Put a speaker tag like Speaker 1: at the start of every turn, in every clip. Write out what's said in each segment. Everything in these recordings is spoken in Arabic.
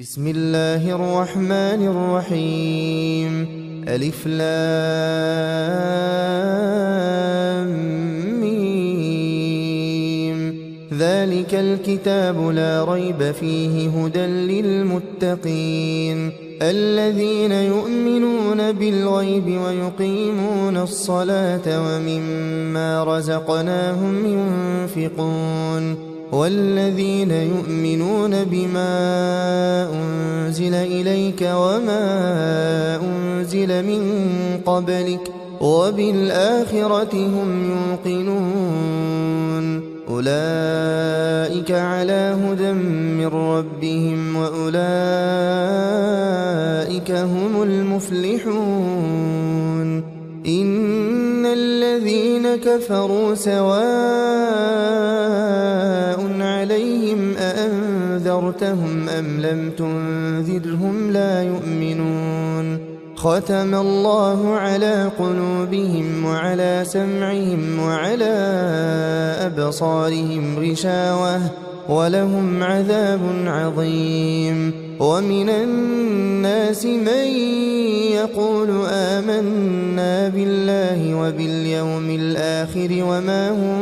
Speaker 1: بسم الله الرحمن الرحيم. ألف لام ميم. ذلك الكتاب لا ريب فيه هدى للمتقين الذين يؤمنون بالغيب ويقيمون الصلاة ومما رزقناهم ينفقون والذين يؤمنون بما أنزل إليك وما أنزل من قبلك وبالآخرة هم يوقنون أولئك على هدى من ربهم وأولئك هم المفلحون. إن الذين كفروا سواء عليهم أأنذرتهم أم لم تنذرهم لا يؤمنون. ختم الله على قلوبهم وعلى سمعهم وعلى أبصارهم غشاوة ولهم عذاب عظيم. ومن الناس من يقول آمنا بالله وباليوم الآخر وما هم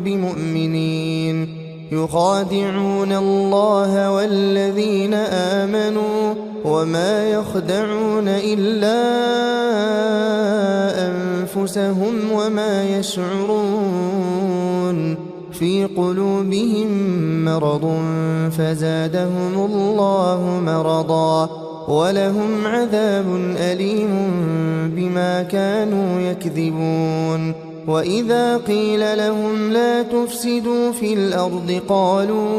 Speaker 1: بمؤمنين يخادعون الله والذين آمنوا وما يخدعون إلا أنفسهم وما يشعرون. في قلوبهم مرض فزادهم الله مرضا ولهم عذاب أليم بما كانوا يكذبون. وإذا قيل لهم لا تفسدوا في الأرض قالوا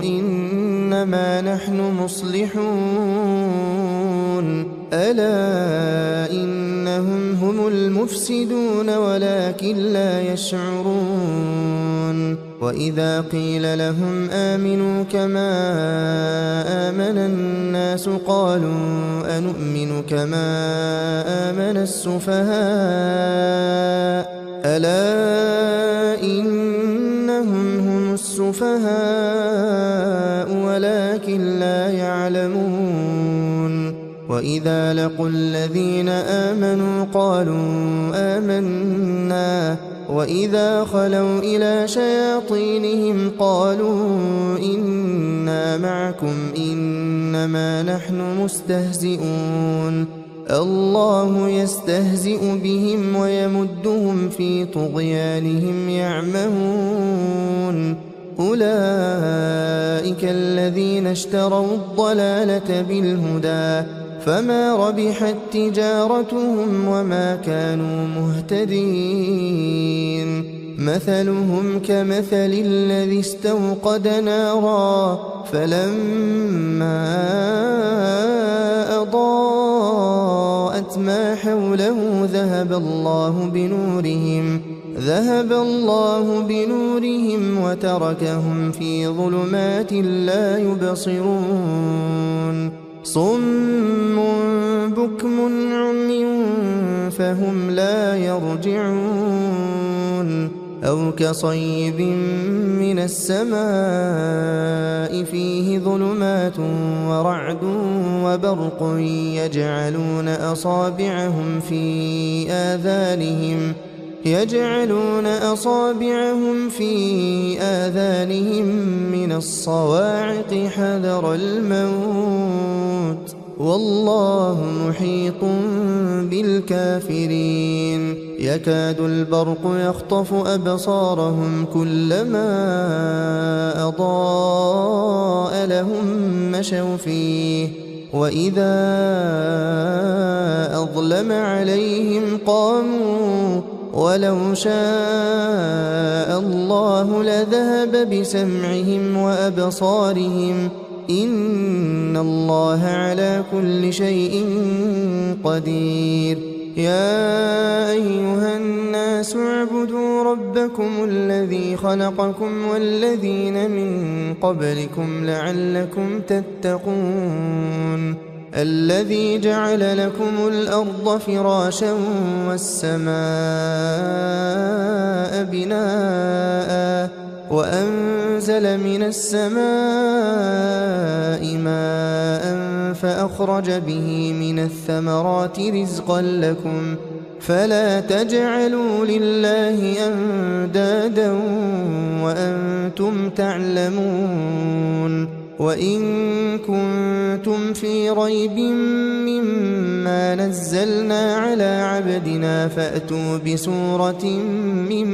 Speaker 1: إنما نحن مصلحون ألا إنهم هم المفسدون ولكن لا يشعرون. وإذا قيل لهم آمنوا كما آمن الناس قالوا أنؤمن كما آمن السفهاء ألا إنهم هم السفهاء ولكن لا يعلمون. وإذا لقوا الذين آمنوا قالوا آمنا وإذا خلوا إلى شياطينهم قالوا إنا معكم إنما نحن مستهزئون الله يستهزئ بهم ويمدهم في طغيانهم يعمهون. أولئك الذين اشتروا الضلالة بالهدى فما ربحت تجارتهم وما كانوا مهتدين. مثلهم كمثل الذي استوقد نارا فلما أضاءت ما حوله ذهب الله بنورهم وتركهم في ظلمات لا يبصرون. صم بكم عمي فهم لا يرجعون. أو كصيب من السماء فيه ظلمات ورعد وبرق يجعلون أصابعهم في آذانهم من الصواعق حذر الموت والله محيط بالكافرين. يكاد البرق يخطف أبصارهم كلما أضاء لهم مشوا فيه وإذا أظلم عليهم قاموا ولو شاء الله لذهب بسمعهم وأبصارهم إن الله على كل شيء قدير. يا أيها الناس اعبدوا ربكم الذي خلقكم والذين من قبلكم لعلكم تتقون الذي جعل لكم الأرض فراشا والسماء بناء وأنزل من السماء فأخرج به من الثمرات رزقا لكم فلا تجعلوا لله أندادا وأنتم تعلمون وإن كنتم في ريب مما نزلنا على عبدنا فأتوا بسورة من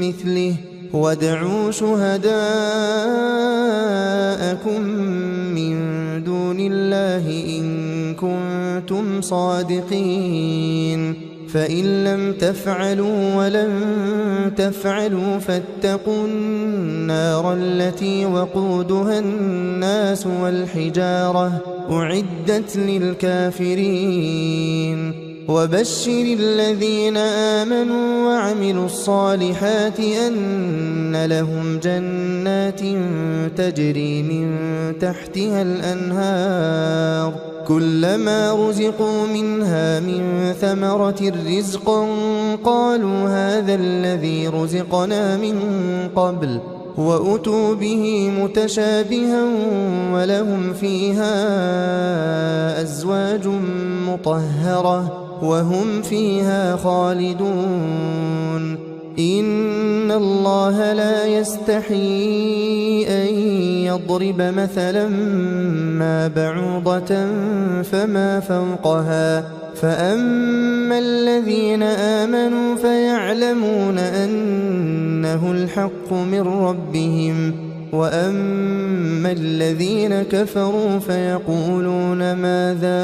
Speaker 1: مثله وادعوا شهداءكم من دون الله إن كنتم صادقين فإن لم تفعلوا ولن تفعلوا فاتقوا النار التي وقودها الناس والحجارة أعدت للكافرين وبشر الذين آمنوا وعملوا الصالحات أن لهم جنات تجري من تحتها الأنهار كلما رزقوا منها من ثمرة رزقا قالوا هذا الذي رزقنا من قبل وأتوا به متشابها ولهم فيها أزواج مطهرة وهم فيها خالدون إن الله لا يستحيي أن يضرب مثلا ما بعوضة فما فوقها فأما الذين آمنوا فيعلمون أنه الحق من ربهم وأما الذين كفروا فيقولون ماذا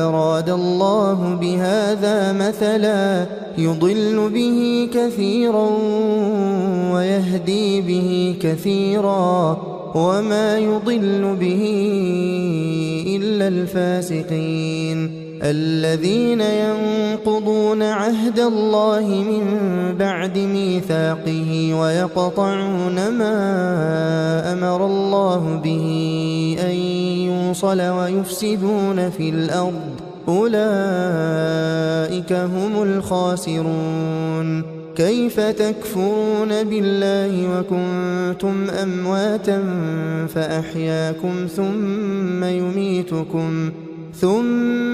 Speaker 1: أراد الله بهذا مثلا يضل به كثيرا ويهدي به كثيرا وما يضل به إلا الفاسقين الذين ينقضون عهد الله من بعد ميثاقه ويقطعون ما أمر الله به أن يوصل ويفسدون في الأرض أولئك هم الخاسرون كيف تكفرون بالله وكنتم أمواتا فأحياكم ثم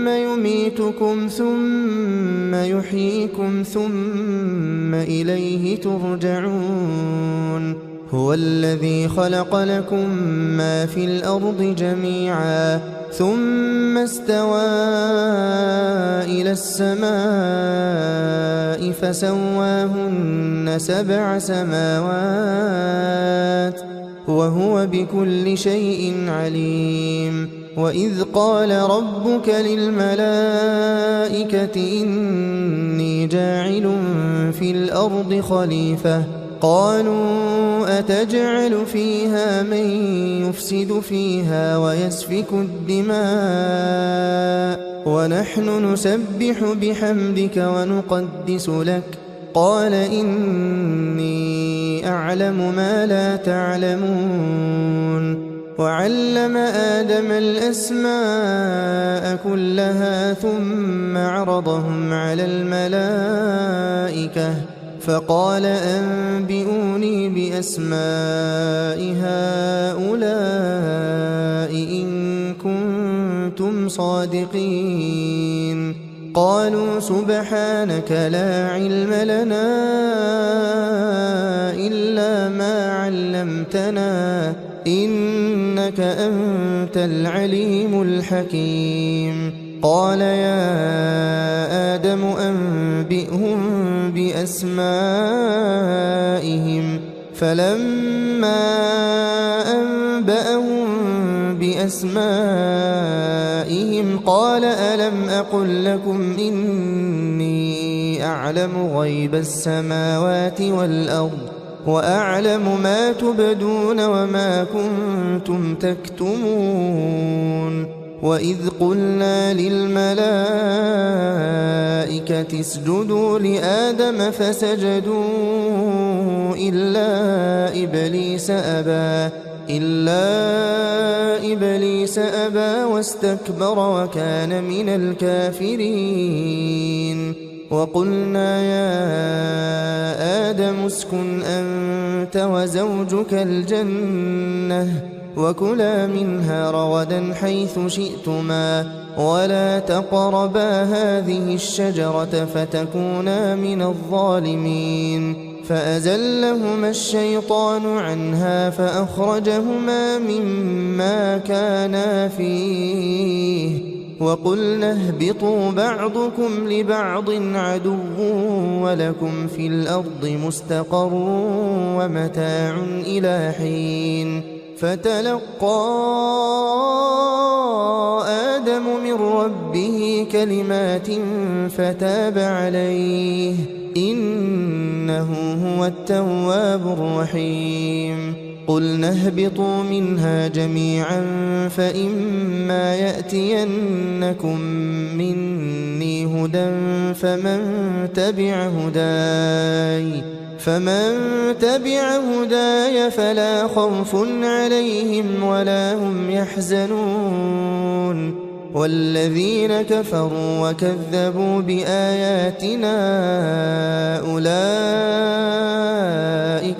Speaker 1: يميتكم ثم يحييكم ثم إليه ترجعون هو الذي خلق لكم ما في الأرض جميعا ثم استوى إلى السماء فسواهن 7 سماوات وهو بكل شيء عليم وإذ قال ربك للملائكة إني جاعل في الأرض خليفة قالوا أتجعل فيها من يفسد فيها ويسفك الدماء ونحن نسبح بحمدك ونقدس لك قال إني أعلم ما لا تعلمون وعلم آدم الأسماء كلها ثم عرضهم على الملائكة فقال أنبئوني بأسماء هؤلاء إن كنتم صادقين قالوا سبحانك لا علم لنا إلا ما علمتنا إنك أنت العليم الحكيم قال يا آدم أنبئهم بأسمائهم فلما أنبأهم بأسمائهم قال ألم أقل لكم إني أعلم غيب السماوات والأرض وأعلم ما تبدون وما كنتم تكتمون وإذ قلنا للملائكة اسجدوا لآدم فسجدوا إلا إبليس أبى واستكبر وكان من الكافرين وقلنا يا آدم اسكن أنت وزوجك الجنة وكلا منها رغدا حيث شئتما ولا تقربا هذه الشجرة فتكونا من الظالمين فأزلهما الشيطان عنها فأخرجهما مما كانا فيه وقلنا اهبطوا بعضكم لبعض عدو ولكم في الأرض مستقر ومتاع إلى حين فتلقى آدم من ربه كلمات فتاب عليه إنه هو التواب الرحيم قلنا اهبطوا منها جميعا فإما يأتينكم مني هدى فمن تبع هداي فلا خوف عليهم ولا هم يحزنون والذين كفروا وكذبوا بآياتنا أولئك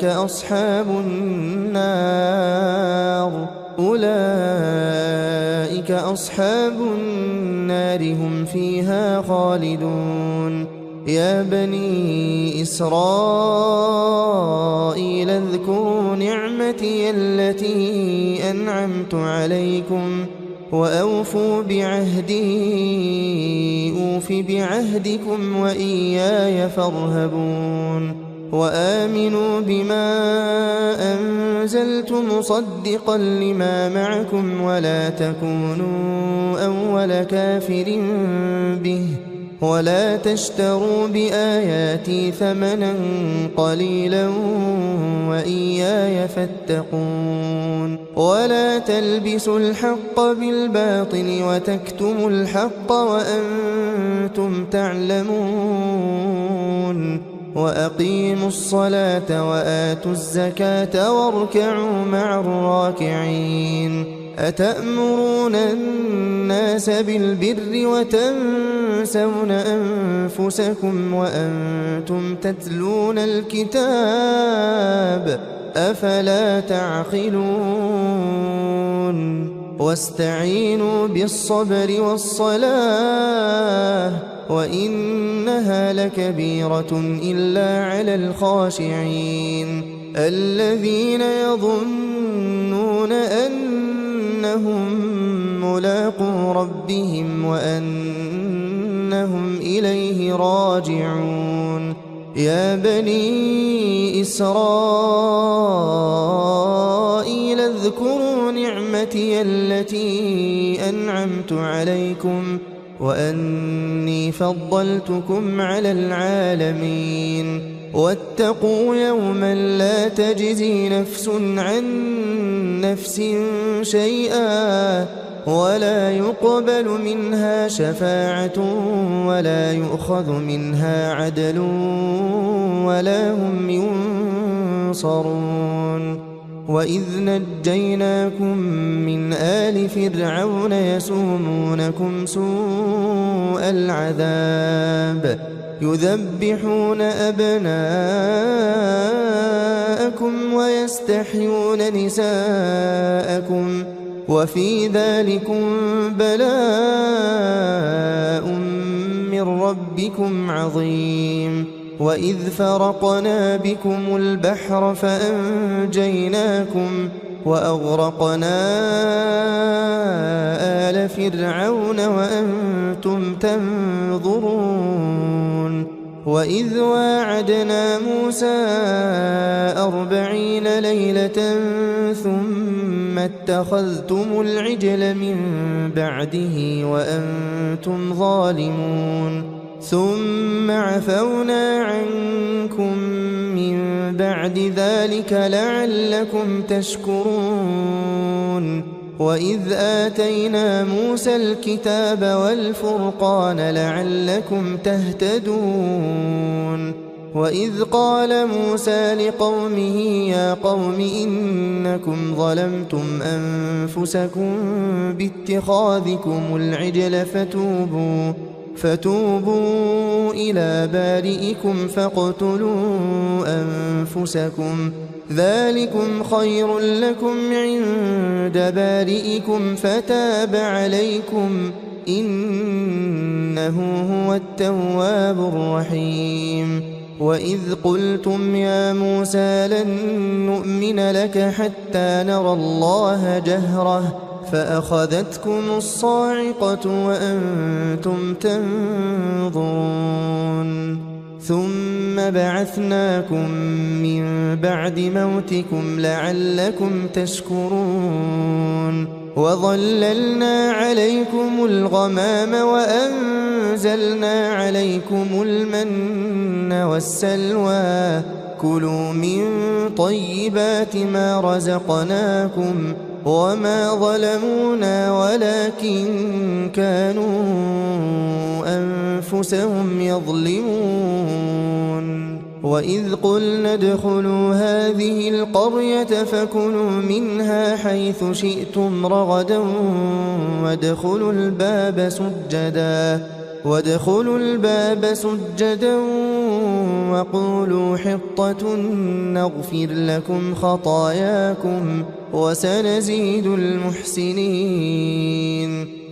Speaker 1: أصحاب النار هم فيها خالدون يا بني إسرائيل اذكروا نعمتي التي أنعمت عليكم وأوفوا بعهدي أوف بعهدكم وإياي فارهبون وآمنوا بما أنزلت مصدقا لما معكم ولا تكونوا أول كافر به ولا تشتروا بآياتي ثمنا قليلا وإياي فاتقون ولا تلبسوا الحق بالباطل وتكتموا الحق وأنتم تعلمون وأقيموا الصلاة وآتوا الزكاة واركعوا مع الراكعين أتأمرون الناس بالبر وتنسون أنفسكم وأنتم تتلون الكتاب أفلا تعقلون واستعينوا بالصبر والصلاة وإنها لكبيرة إلا على الخاشعين الذين يظنون أنهم ملاقو ربهم وأنهم إليه راجعون يا بني إسرائيل اذكروا نعمتي التي أنعمت عليكم وأني فضلتكم على العالمين واتقوا يوما لا تجزي نفس عن نفس شيئا ولا يقبل منها شفاعة ولا يؤخذ منها عدل ولا هم ينصرون وإذ نجيناكم من آل فرعون يسومونكم سوء العذاب يذبحون أبناءكم ويستحيون نساءكم وفي ذلكم بلاء من ربكم عظيم وإذ فرقنا بكم البحر فأنجيناكم وأغرقنا آل فرعون وأنتم تنظرون وإذ واعدنا موسى 40 ليلة ثم اتخذتم العجل من بعده وأنتم ظالمون ثم عفونا عنكم من بعد ذلك لعلكم تشكرون وإذ آتينا موسى الكتاب والفرقان لعلكم تهتدون وإذ قال موسى لقومه يا قوم إنكم ظلمتم أنفسكم باتخاذكم العجل فتوبوا إلى بارئكم فاقتلوا أنفسكم ذلكم خير لكم عند بارئكم فتاب عليكم إنه هو التواب الرحيم وإذ قلتم يا موسى لن نؤمن لك حتى نرى الله جهرة فأخذتكم الصاعقة وأنتم تنظرون ثم بعثناكم من بعد موتكم لعلكم تشكرون وظللنا عليكم الغمام وأنزلنا عليكم المن والسلوى كلوا من طيبات ما رزقناكم وما ظلمونا ولكن كانوا أنفسهم يظلمون وإذ قلنا ادخلوا هذه القرية فكلوا منها حيث شئتم رغدا وادخلوا الباب سجدا وقولوا حطة نغفر لكم خطاياكم وسنزيد المحسنين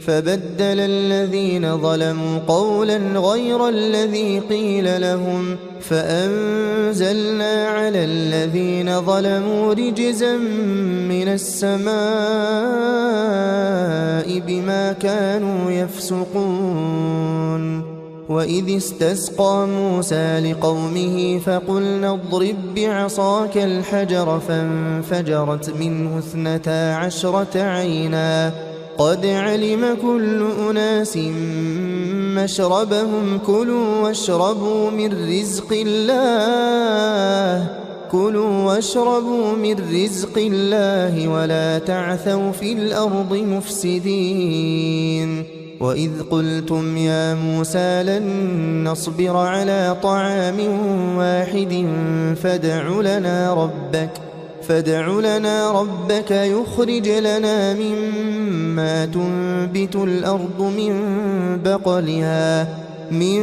Speaker 1: فبدل الذين ظلموا قولا غير الذي قيل لهم فأنزلنا على الذين ظلموا رجزا من السماء بما كانوا يفسقون وإذ استسقى موسى لقومه فقلنا اضرب بعصاك الحجر فانفجرت منه 12 عينا قد علم كل أناس مشربهم كلوا واشربوا من رزق الله ولا تعثوا في الأرض مفسدين وإذ قلتم يا موسى لن نصبر على طعام واحد فادع لنا ربك يخرج لنا مما تنبت الأرض من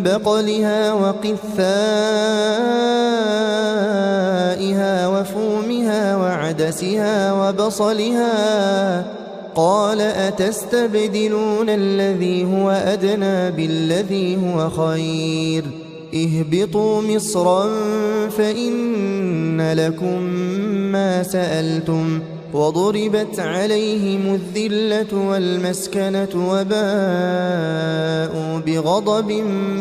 Speaker 1: بقلها وقثائها وفومها وعدسها وبصلها قال أتستبدلون الذي هو أدنى بالذي هو خير اهبطوا مصرا فإن لكم ما سألتم وضربت عليهم الذلة والمسكنة وباءوا بغضب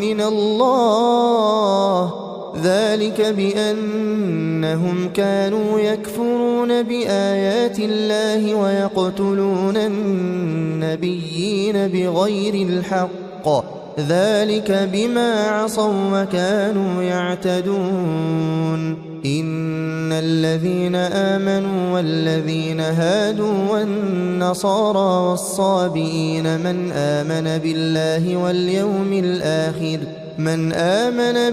Speaker 1: من الله ذلك بأنهم كانوا يكفرون بآيات الله ويقتلون النبيين بغير الحق ذلك بما عصوا وكانوا يعتدون إن الذين آمنوا والذين هادوا والنصارى والصابئين من آمن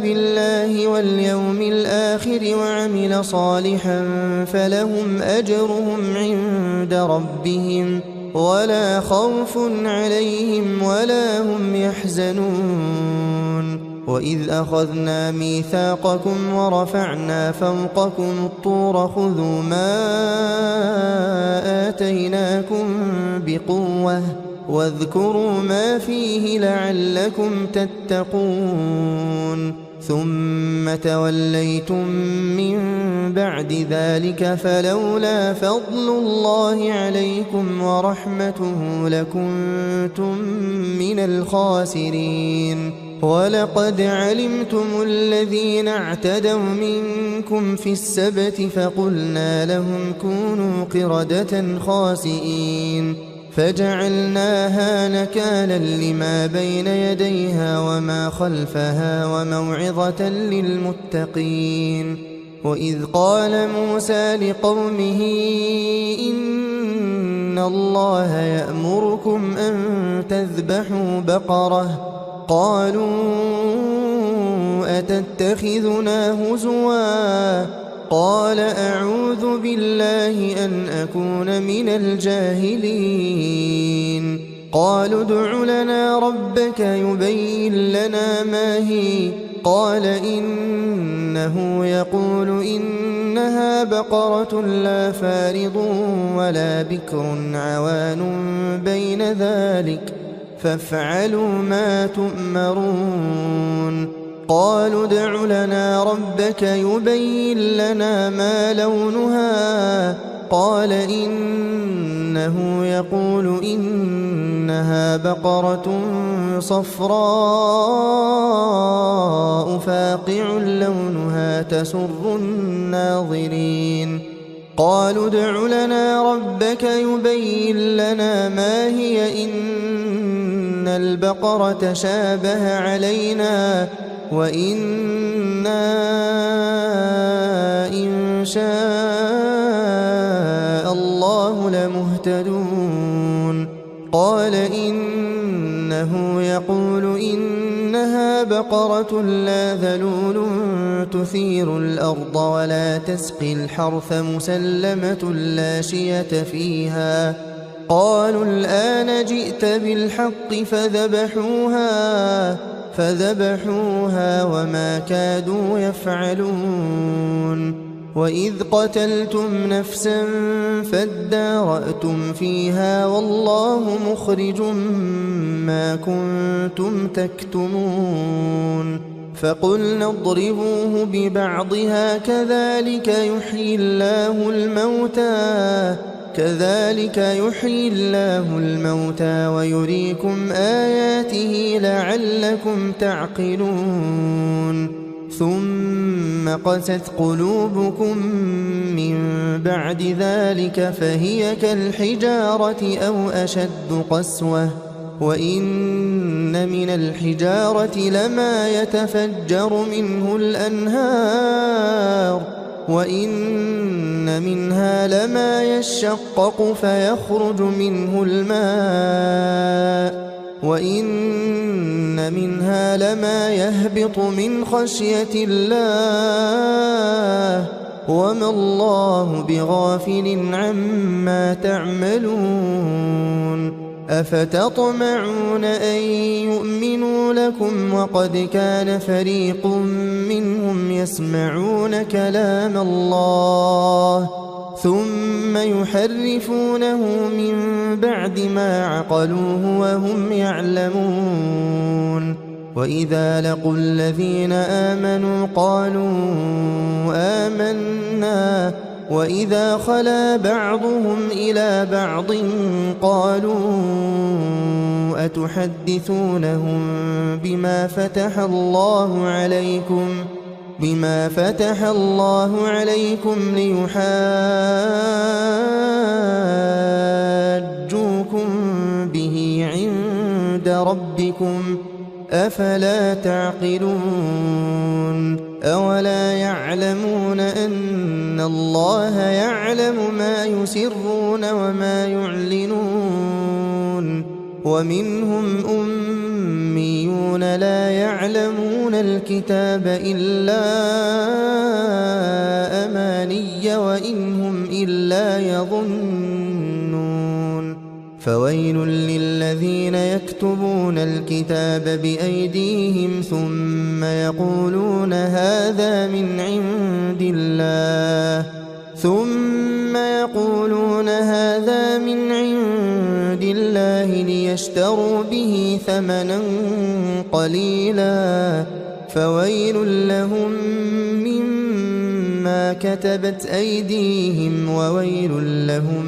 Speaker 1: بالله واليوم الآخر وعمل صالحا فلهم أجرهم عند ربهم ولا خوف عليهم ولا هم يحزنون وإذ أخذنا ميثاقكم ورفعنا فوقكم الطور خذوا ما آتيناكم بقوة واذكروا ما فيه لعلكم تتقون ثم توليتم من بعد ذلك فلولا فضل الله عليكم ورحمته لكنتم من الخاسرين ولقد علمتم الذين اعتدوا منكم في السبت فقلنا لهم كونوا قردة خاسئين فجعلناها نكالا لما بين يديها وما خلفها وموعظة للمتقين وإذ قال موسى لقومه إن الله يأمركم أن تذبحوا بقرة قالوا أتتخذنا هزوا قال أعوذ بالله أن أكون من الجاهلين قالوا ادع لنا ربك يبين لنا ما هي قال إنه يقول إنها بقرة لا فارض ولا بكر عوان بين ذلك فافعلوا ما تؤمرون قالوا ادع لنا ربك يبين لنا ما لونها قال إنه يقول إنها بقرة صفراء فاقع لونها تسر الناظرين قالوا ادع لنا ربك يبين لنا ما هي إن البقرة شابه علينا وإنا إن شاء الله لمهتدون قال إنه يقول إنها بقرة لا ذلول تثير الأرض ولا تسقي الحرث مسلمة لا شية فيها قالوا الآن جئت بالحق فذبحوها وما كادوا يفعلون وإذ قتلتم نفسا فادارأتم فيها والله مخرج ما كنتم تكتمون فقلنا اضربوه ببعضها كذلك يحيي الله الموتى ويريكم آياته لعلكم تعقلون ثم قست قلوبكم من بعد ذلك فهي كالحجارة أو أشد قسوة وإن من الحجارة لما يتفجر منه الأنهار وإن منها لما يشقق فيخرج منه الماء وإن منها لما يهبط من خشية الله وما الله بغافل عما تعملون أفتطمعون أن يؤمنوا لكم وقد كان فريق منهم يسمعون كلام الله ثم يحرفونه من بعد ما عقلوه وهم يعلمون وإذا لقوا الذين آمنوا قالوا آمنا وإذا خلا بعضهم إلى بعض قالوا أتحدثونهم بما فتح الله عليكم ليحاجوكم به عند ربكم أفلا تعقلون أولا يعلمون أن الله يعلم ما يسرون وما يعلنون ومنهم أميون لا يعلمون الكتاب إلا أماني وإن هم إلا يظنون فويل للذين يكتبون الكتاب بأيديهم ثم يقولون هذا من عند الله ليشتروا به ثمنا قليلا فويل لهم مما كتبت أيديهم وويل لهم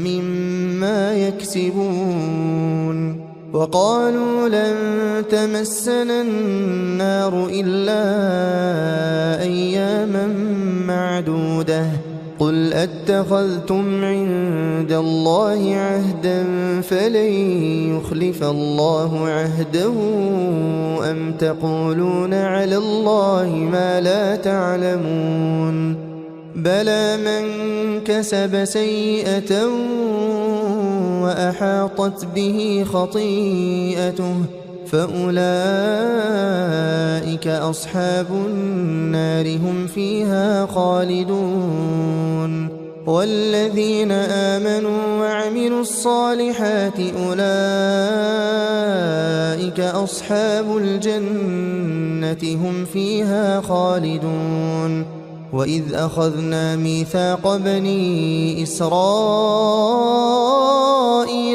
Speaker 1: مما يكسبون وقالوا لن تمسنا النار إلا أياما معدودة قل أتخذتم عند الله عهدا فلن يخلف الله عهده أم تقولون على الله ما لا تعلمون بلى من كسب سيئة وأحاطت به خطيئته فأولئك أصحاب النار هم فيها خالدون والذين آمنوا وعملوا الصالحات أولئك أصحاب الجنة هم فيها خالدون وإذ أخذنا ميثاق بني إسرائيل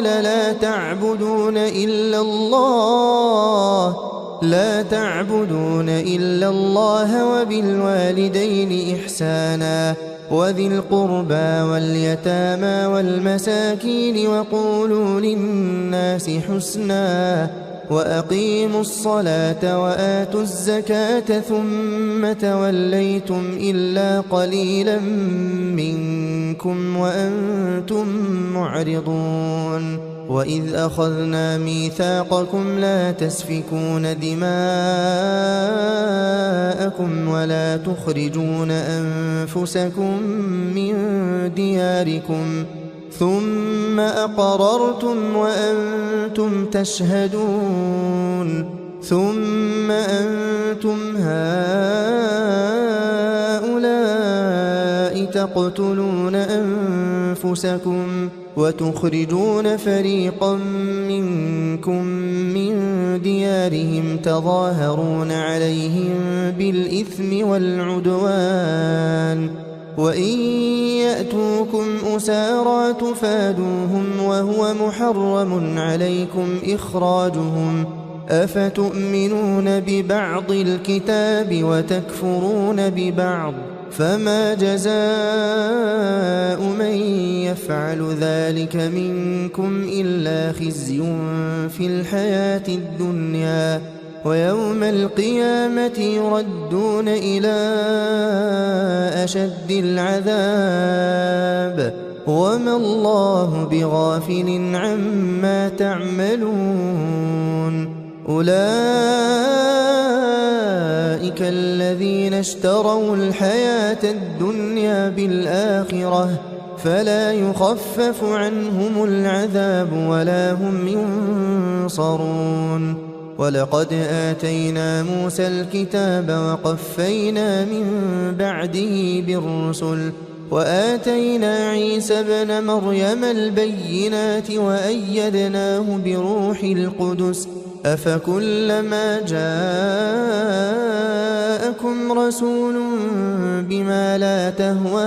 Speaker 1: لا تعبدون إلا الله وبالوالدين إحسانا وذي القربى واليتامى والمساكين وقولوا للناس حسنا وأقيموا الصلاة وآتوا الزكاة ثم توليتم إلا قليلا منكم وأنتم معرضون وإذ أخذنا ميثاقكم لا تسفكون دماءكم ولا تخرجون أنفسكم من دياركم ثم أقررتم وأنتم تشهدون ثم أنتم هؤلاء تقتلون أنفسكم وتخرجون فريقا منكم من ديارهم تظاهرون عليهم بالإثم والعدوان وإن يأتوكم أسارى تفادوهم وهو محرم عليكم إخراجهم أفتؤمنون ببعض الكتاب وتكفرون ببعض فما جزاء من يفعل ذلك منكم إلا خزي في الحياة الدنيا ويوم القيامة يردون إلى أشد العذاب وما الله بغافل عما تعملون أولئك الذين اشتروا الحياة الدنيا بالآخرة فلا يخفف عنهم العذاب ولا هم ينصرون ولقد آتينا موسى الكتاب وقفينا من بعده بالرسل وآتينا عيسى ابن مريم البينات وأيدناه بروح القدس أفكلما جاءكم رسول بما لا تهوى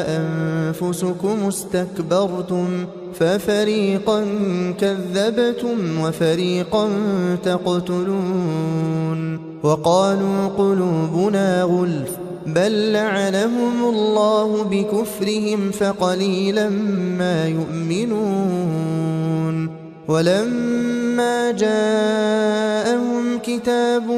Speaker 1: أنفسكم استكبرتم ففريقا كذبتم وفريقا تقتلون وقالوا قلوبنا غلف بل لعنهم الله بكفرهم فقليلا ما يؤمنون ولما جاءهم كتاب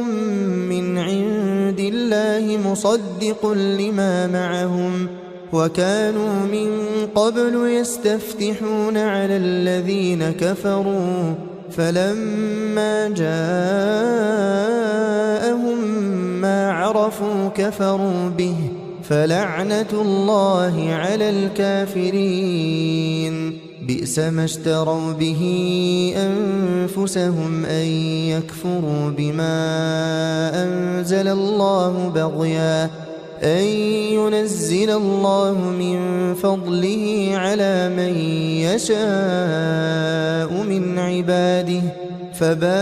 Speaker 1: من عند الله مصدق لما معهم وكانوا من قبل يستفتحون على الذين كفروا فلما جاءهم ما عرفوا كفروا به فلعنة الله على الكافرين بئس ما اشتروا به أنفسهم أن يكفروا بما أنزل الله بغيا أن ينزل الله من فضله على من يشاء من عباده فباءوا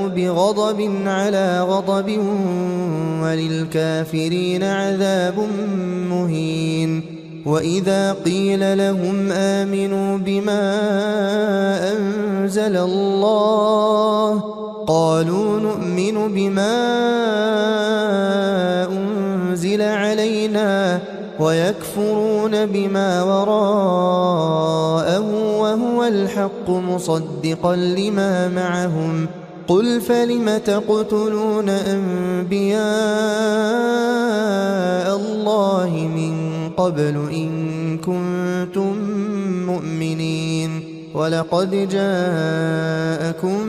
Speaker 1: بغضب على غضب وللكافرين عذاب مهين وإذا قيل لهم آمنوا بما أنزل الله قالوا نؤمن بما أنزل علينا ويكفرون بما وراءه وهو الحق مصدقا لما معهم قل فلم تقتلون أنبياء الله من قبل إن كنتم مؤمنين ولقد جاءكم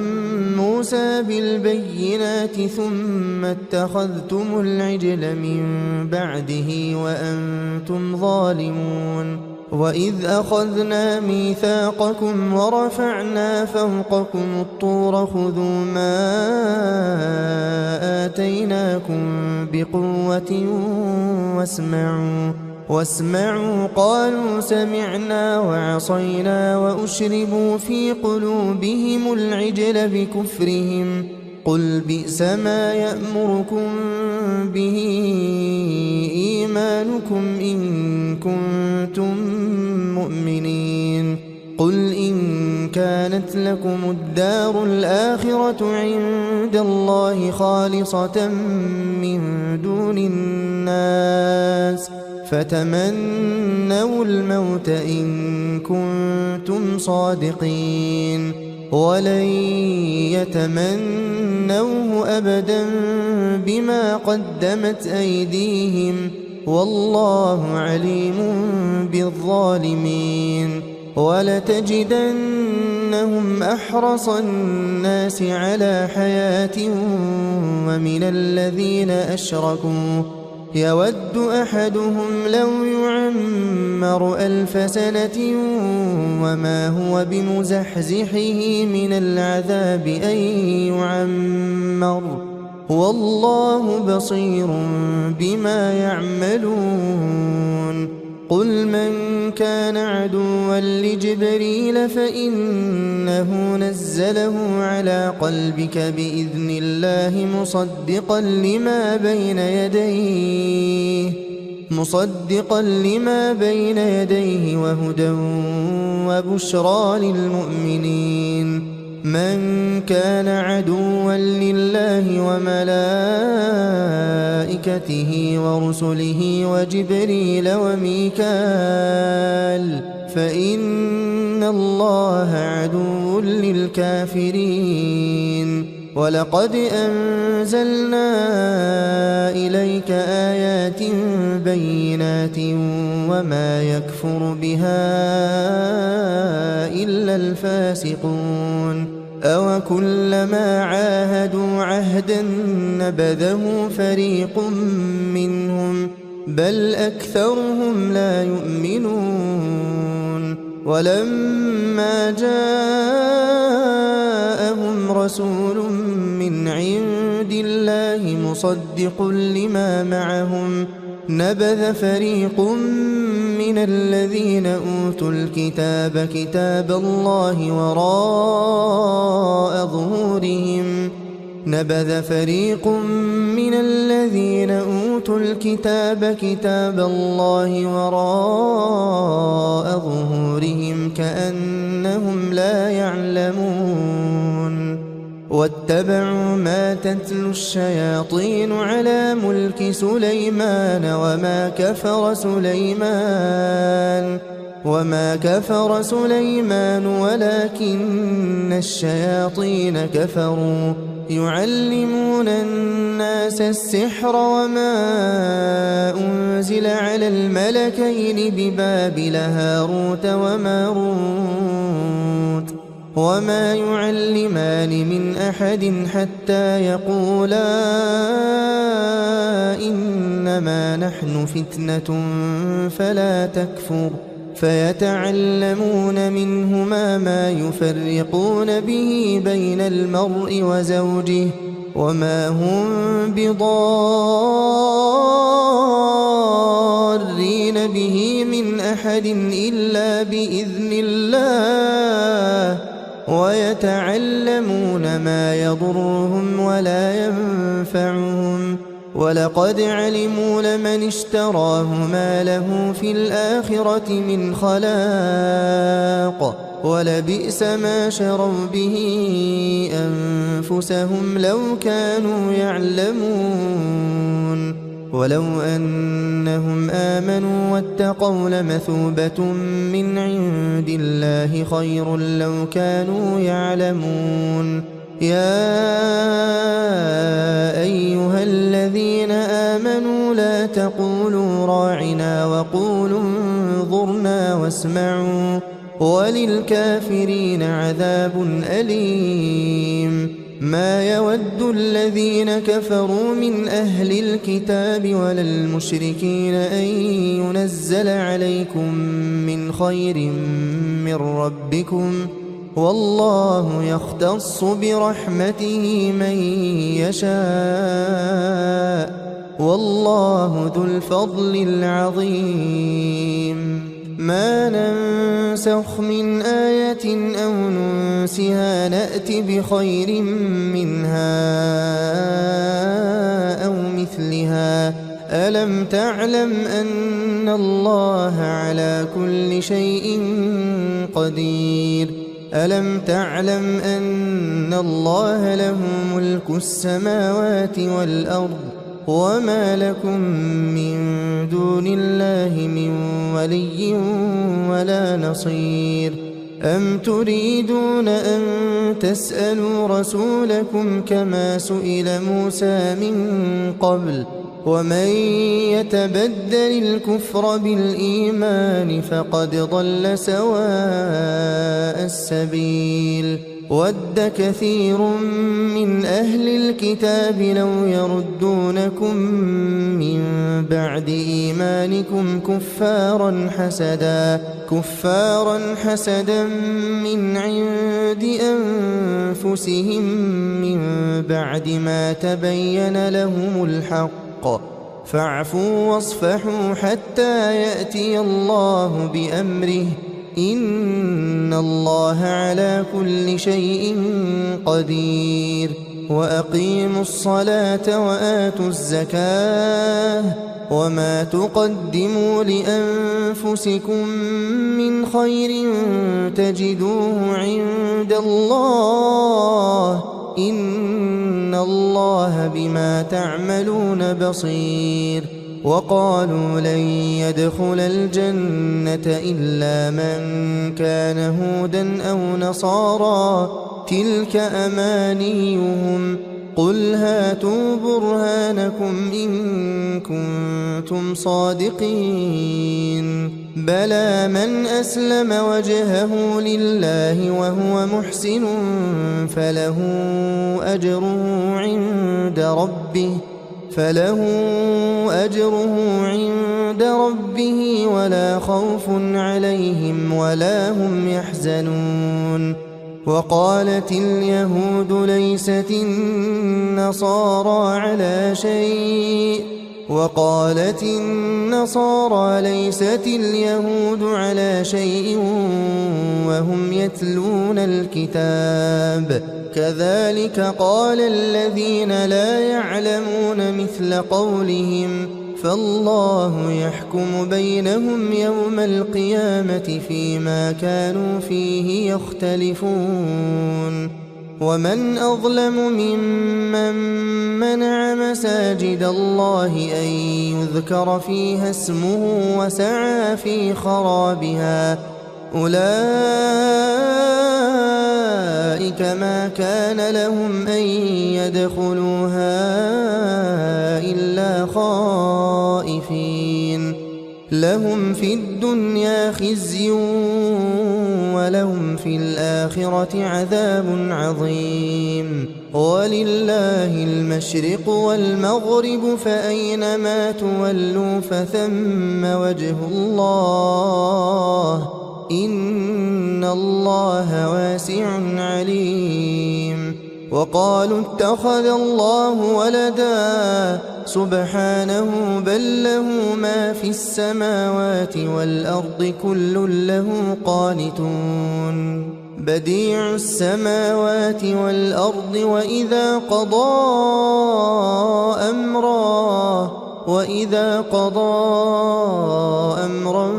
Speaker 1: موسى بالبينات ثم اتخذتم العجل من بعده وأنتم ظالمون وإذ أخذنا ميثاقكم ورفعنا فوقكم الطور خذوا ما آتيناكم بقوة واسمعوا قالوا سمعنا وعصينا وأشربوا في قلوبهم العجل بكفرهم قل بئس ما يأمركم به إيمانكم إن كنتم مؤمنين قل إن كانت لكم الدار الآخرة عند الله خالصة من دون الناس فتمنوا الموت إن كنتم صادقين ولن يتمنوه أبدا بما قدمت أيديهم والله عليم بالظالمين ولتجدنهم أحرص الناس على حياة ومن الذين أشركوا يود أحدهم لو يعمر 1000 سنة وما هو بمزحزحه من العذاب أن يعمر والله بصير بما يعملون قل من كان عدوا لجبريل فإنه نزله على قلبك بإذن الله مصدقا لما بين يديه وهدى وبشرى للمؤمنين من كان عدوا لله وملائكته ورسله وجبريل وميكال فإن الله عدو للكافرين ولقد أنزلنا إليك آيات بينات وما يكفر بها إلا الفاسقون أوكلما عاهدوا عهدا نبذه فريق منهم بل أكثرهم لا يؤمنون ولما جاءهم رسول من عند الله مصدق لما معهم نبذ فريق من الذين أوتوا الكتاب كتاب الله وراء ظهورهم كأنهم لا يعلمون واتبعوا ما تتلو الشياطين على ملك سليمان وما كفر سليمان ولكن الشياطين كفروا يعلمون الناس السحر وما أنزل على الملكين ببابل هاروت وماروت وما يعلمان من أحد حتى يقولا إنما نحن فتنة فلا تكفر فيتعلمون منهما ما يفرقون به بين المرء وزوجه وما هم بضارين به من أحد إلا بإذن الله ويتعلمون ما يضرهم ولا ينفعهم ولقد علموا لمن اشتراه ما له في الآخرة من خلاق ولبئس ما شروا به أنفسهم لو كانوا يعلمون ولو أنهم آمنوا واتقوا لمثوبة من عند الله خير لو كانوا يعلمون يا أيها الذين آمنوا لا تقولوا راعنا وقولوا انظرنا واسمعوا وللكافرين عذاب أليم ما يود الذين كفروا من أهل الكتاب ولا المشركين أن ينزل عليكم من خير من ربكم والله يختص برحمته من يشاء والله ذو الفضل العظيم ما ننسخ من آية أو ننسها نأت بخير منها أو مثلها ألم تعلم أن الله على كل شيء قدير ألم تعلم أن الله له ملك السماوات والأرض وما لكم من دون الله من ولي ولا نصير أم تريدون أن تسألوا رسولكم كما سئل موسى من قبل ومن يتبدل الكفر بالإيمان فقد ضل سواء السبيل ود كثير من أهل الكتاب لو يردونكم من بعد إيمانكم كفارا حسدا من عند أنفسهم من بعد ما تبين لهم الحق فاعفوا واصفحوا حتى يأتي الله بأمره إن الله على كل شيء قدير وأقيموا الصلاة وآتوا الزكاة وما تقدموا لأنفسكم من خير تجدوه عند الله إن الله بما تعملون بصير وقالوا لن يدخل الجنة إلا من كان هودا أو نصارى تلك أمانيهم قل هاتوا برهانكم إن كنتم صادقين بلى من أسلم وجهه لله وهو محسن فله أجره عند ربه ولا خوف عليهم ولا هم يحزنون وقالت اليهود ليست النصارى على شيء وقالت النصارى ليست اليهود على شيء وهم يتلون الكتاب كذلك قال الذين لا يعلمون مثل قولهم فالله يحكم بينهم يوم القيامة فيما كانوا فيه يختلفون ومن أظلم ممن منع مساجد الله أن يذكر فيها اسمه وسعى في خرابها أولئك ما كان لهم أن يدخلوها إلا خائفين لهم في الدنيا خزي ولهم في الآخرة عذاب عظيم ولله المشرق والمغرب فأينما تولوا فثم وجه الله إن الله واسع عليم وقالوا اتخذ الله ولدا سبحانه بل له ما في السماوات والأرض كل له قانتون بديع السماوات والأرض وإذا قضى أمرا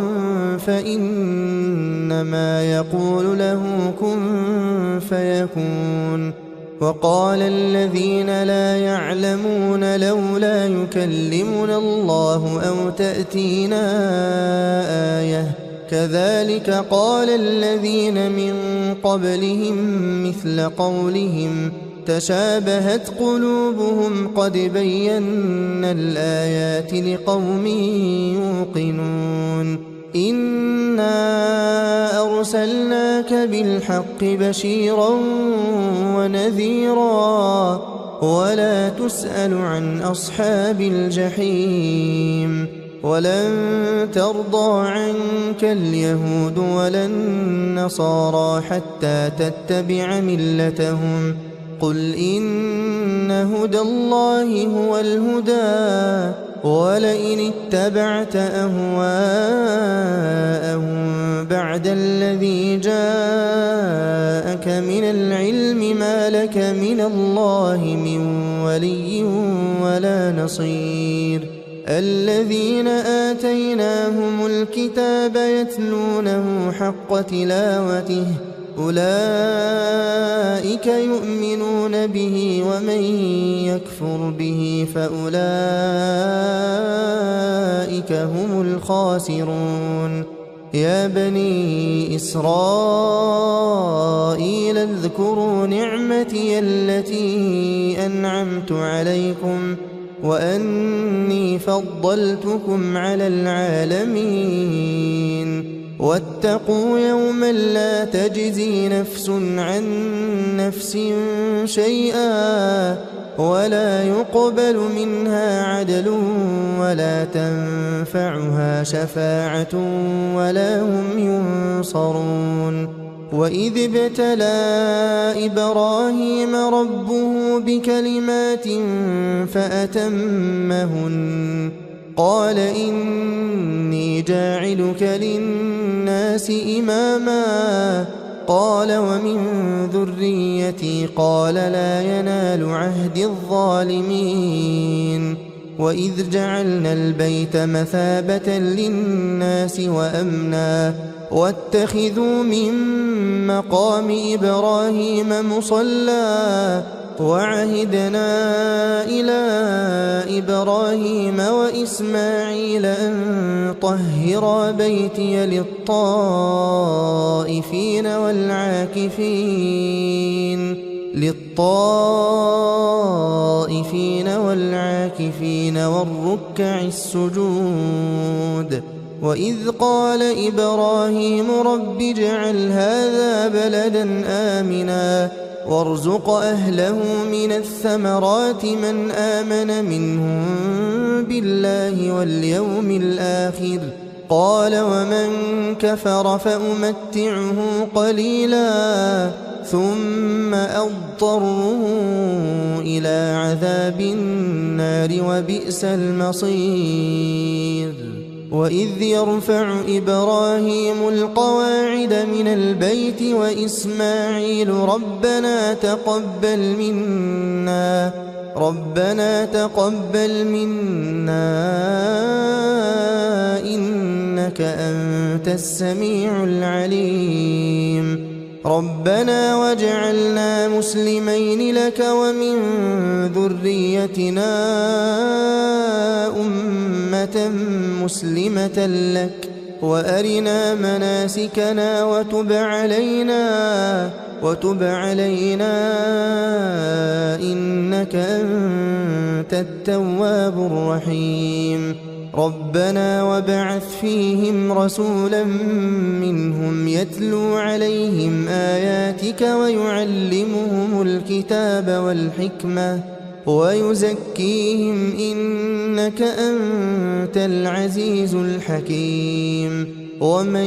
Speaker 1: فإنما يقول له كن فيكون وقال الذين لا يعلمون لولا يكلمنا الله أو تأتينا آية كذلك قال الذين من قبلهم مثل قولهم تشابهت قلوبهم قد بينا الآيات لقوم يوقنون إنا أرسلناك بالحق بشيرا ونذيرا ولا تسأل عن أصحاب الجحيم ولن ترضى عنك اليهود ولا النصارى حتى تتبع ملتهم قل إن هدى الله هو الهدى ولئن اتبعت أهواءهم بعد الذي جاءك من العلم ما لك من الله من ولي ولا نصير الذين آتيناهم الكتاب يتلونه حق تلاوته أولئك يؤمنون به ومن يكفر به فأولئك هم الخاسرون يا بني إسرائيل اذكروا نعمتي التي أنعمت عليكم وأني فضلتكم على العالمين واتقوا يوما لا تجزي نفس عن نفس شيئا ولا يقبل منها عدل ولا تنفعها شفاعة ولا هم ينصرون وإذ ابتلى إبراهيم ربه بكلمات فأتمهن قال إني جاعلك للناس إماما قال ومن ذريتي قال لا ينال عهد الظالمين وإذ جعلنا البيت مثابة للناس وأمنا واتخذوا من مقام إبراهيم مصلى وعهدنا إلى إبراهيم وإسماعيل أن طهرا بيتي للطائفين والعاكفين والركع السجود وإذ قال إبراهيم رب اجعل هذا بلدا آمنا وارزق أهله من الثمرات من آمن منهم بالله واليوم الآخر قال ومن كفر فأمتعه قليلا ثم أضطره إلى عذاب النار وبئس المصير وإذ يرفع إبراهيم القواعد من البيت وإسماعيل ربنا تقبل منا إنك أنت السميع العليم ربنا واجعلنا مسلمين لك ومن ذريتنا أمة مسلمة لك وأرنا مناسكنا وتب علينا إنك أنت التواب الرحيم ربنا وابعث فيهم رسولا منهم يتلو عليهم آياتك ويعلمهم الكتاب والحكمة ويزكيهم إنك أنت العزيز الحكيم ومن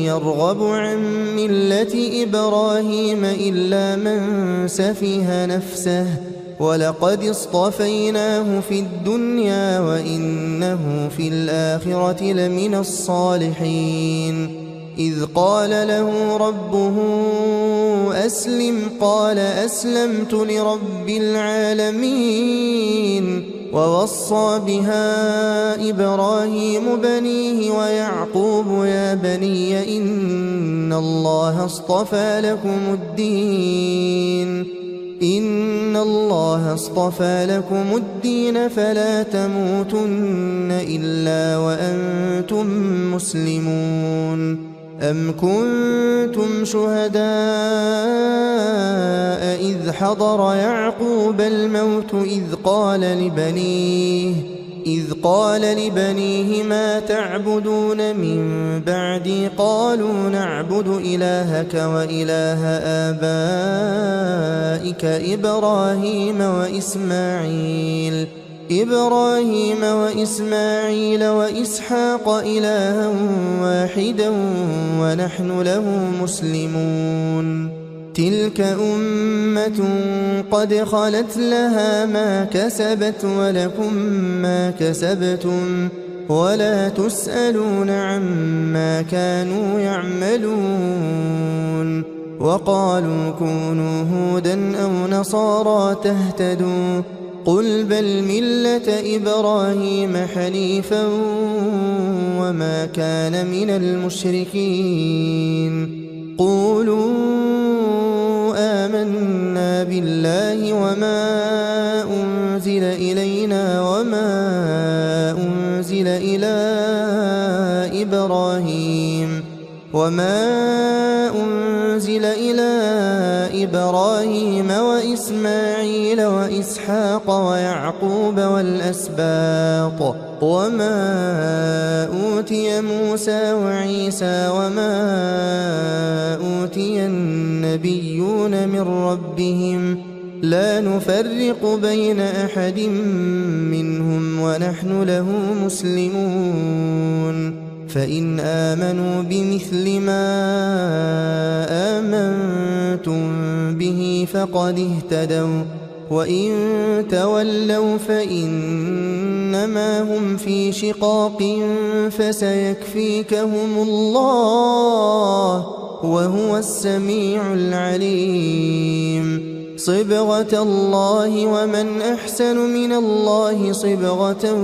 Speaker 1: يرغب عن ملة إبراهيم إلا من سفه نفسه ولقد اصطفيناه في الدنيا وإنه في الآخرة لمن الصالحين إذ قال له ربه أسلم قال أسلمت لرب العالمين ووصى بها إبراهيم بنيه ويعقوب يا بني إن الله اصطفى لكم الدين فلا تموتن إلا وأنتم مسلمون أم كنتم شهداء إذ حضر يعقوب الموت إذ إذ قال لبنيه ما تعبدون من بعدي قالوا نعبد إلهك وإله آبائك إبراهيم وإسماعيل وإسحاق إلها واحدا ونحن له مسلمون تلك أمة قد خلت لها ما كسبت ولكم ما كسبتم ولا تسألون عما كانوا يعملون وقالوا كونوا هودا أو نصارى تهتدوا قل بل ملة إبراهيم حنيفا وما كان من المشركين قولوا آمنا بالله وما أنزل إلينا وما أنزل إلى إبراهيم وإسماعيل وإسحاق ويعقوب والأسباط وما أوتي موسى وعيسى وما أوتي النبيون من ربهم لا نفرق بين أحد منهم ونحن له مسلمون فإن آمنوا بمثل ما آمنتم به فقد اهتدوا وإن تولوا فإنما هم في شقاق فسيكفيكهم الله وهو السميع العليم صبغة الله ومن أحسن من الله صبغة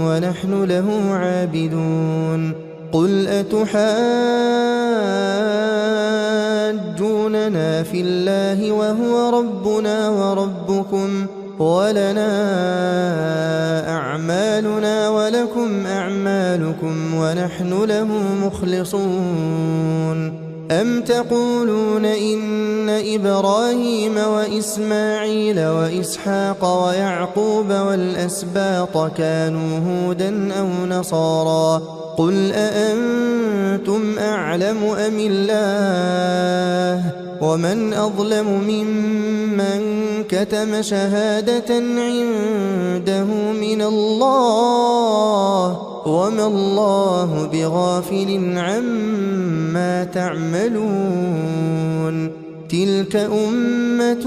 Speaker 1: ونحن له عابدون قل أتحاجوننا في الله وهو ربنا وربكم ولنا أعمالنا ولكم أعمالكم ونحن له مخلصون أم تقولون إن إبراهيم وإسماعيل وإسحاق ويعقوب والأسباط كانوا هودا أو نصارى قل أأنتم أعلم أم الله ومن أظلم ممن كتم شهادة عنده من الله وما الله بغافل عما تعملون تلك أمة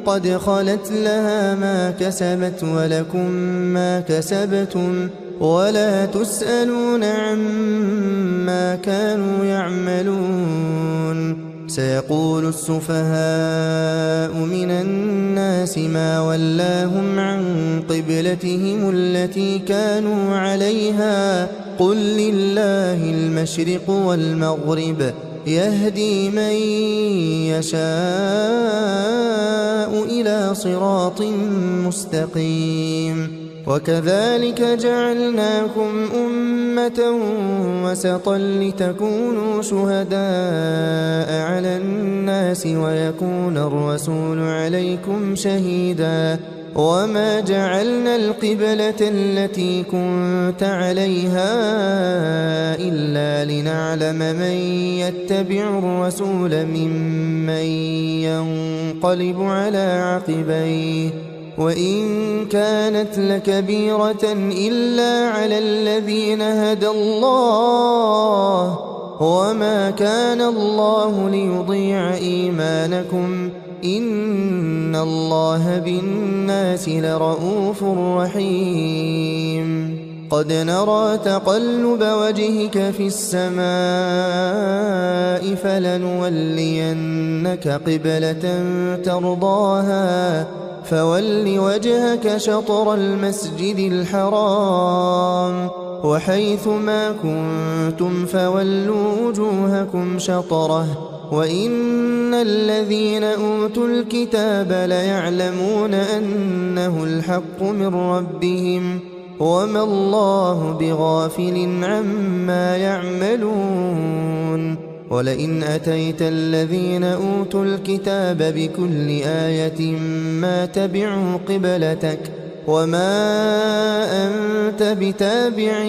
Speaker 1: قد خلت لها ما كسبت ولكم ما كسبتم ولا تسألون عما كانوا يعملون سيقول السفهاء من الناس ما ولاهم عن قبلتهم التي كانوا عليها قل لله المشرق والمغرب يهدي من يشاء إلى صراط مستقيم وكذلك جعلناكم أمة وسطا لتكونوا شهداء على الناس ويكون الرسول عليكم شهيدا وما جعلنا القبلة التي كنت عليها إلا لنعلم من يتبع الرسول ممن ينقلب على عقبيه وإن كانت لكبيرة إلا على الذين هدى الله وما كان الله ليضيع إيمانكم إن الله بالناس لرؤوف رحيم قد نرى تقلب وجهك في السماء فلنولينك قبلة ترضاها فول وجهك شطر المسجد الحرام وحيث ما كنتم فولوا وجوهكم شطره وإن الذين أوتوا الكتاب ليعلمون أنه الحق من ربهم وما الله بغافل عما يعملون ولئن أتيت الذين أوتوا الكتاب بكل آية ما تبعوا قبلتك وما أنت بتابع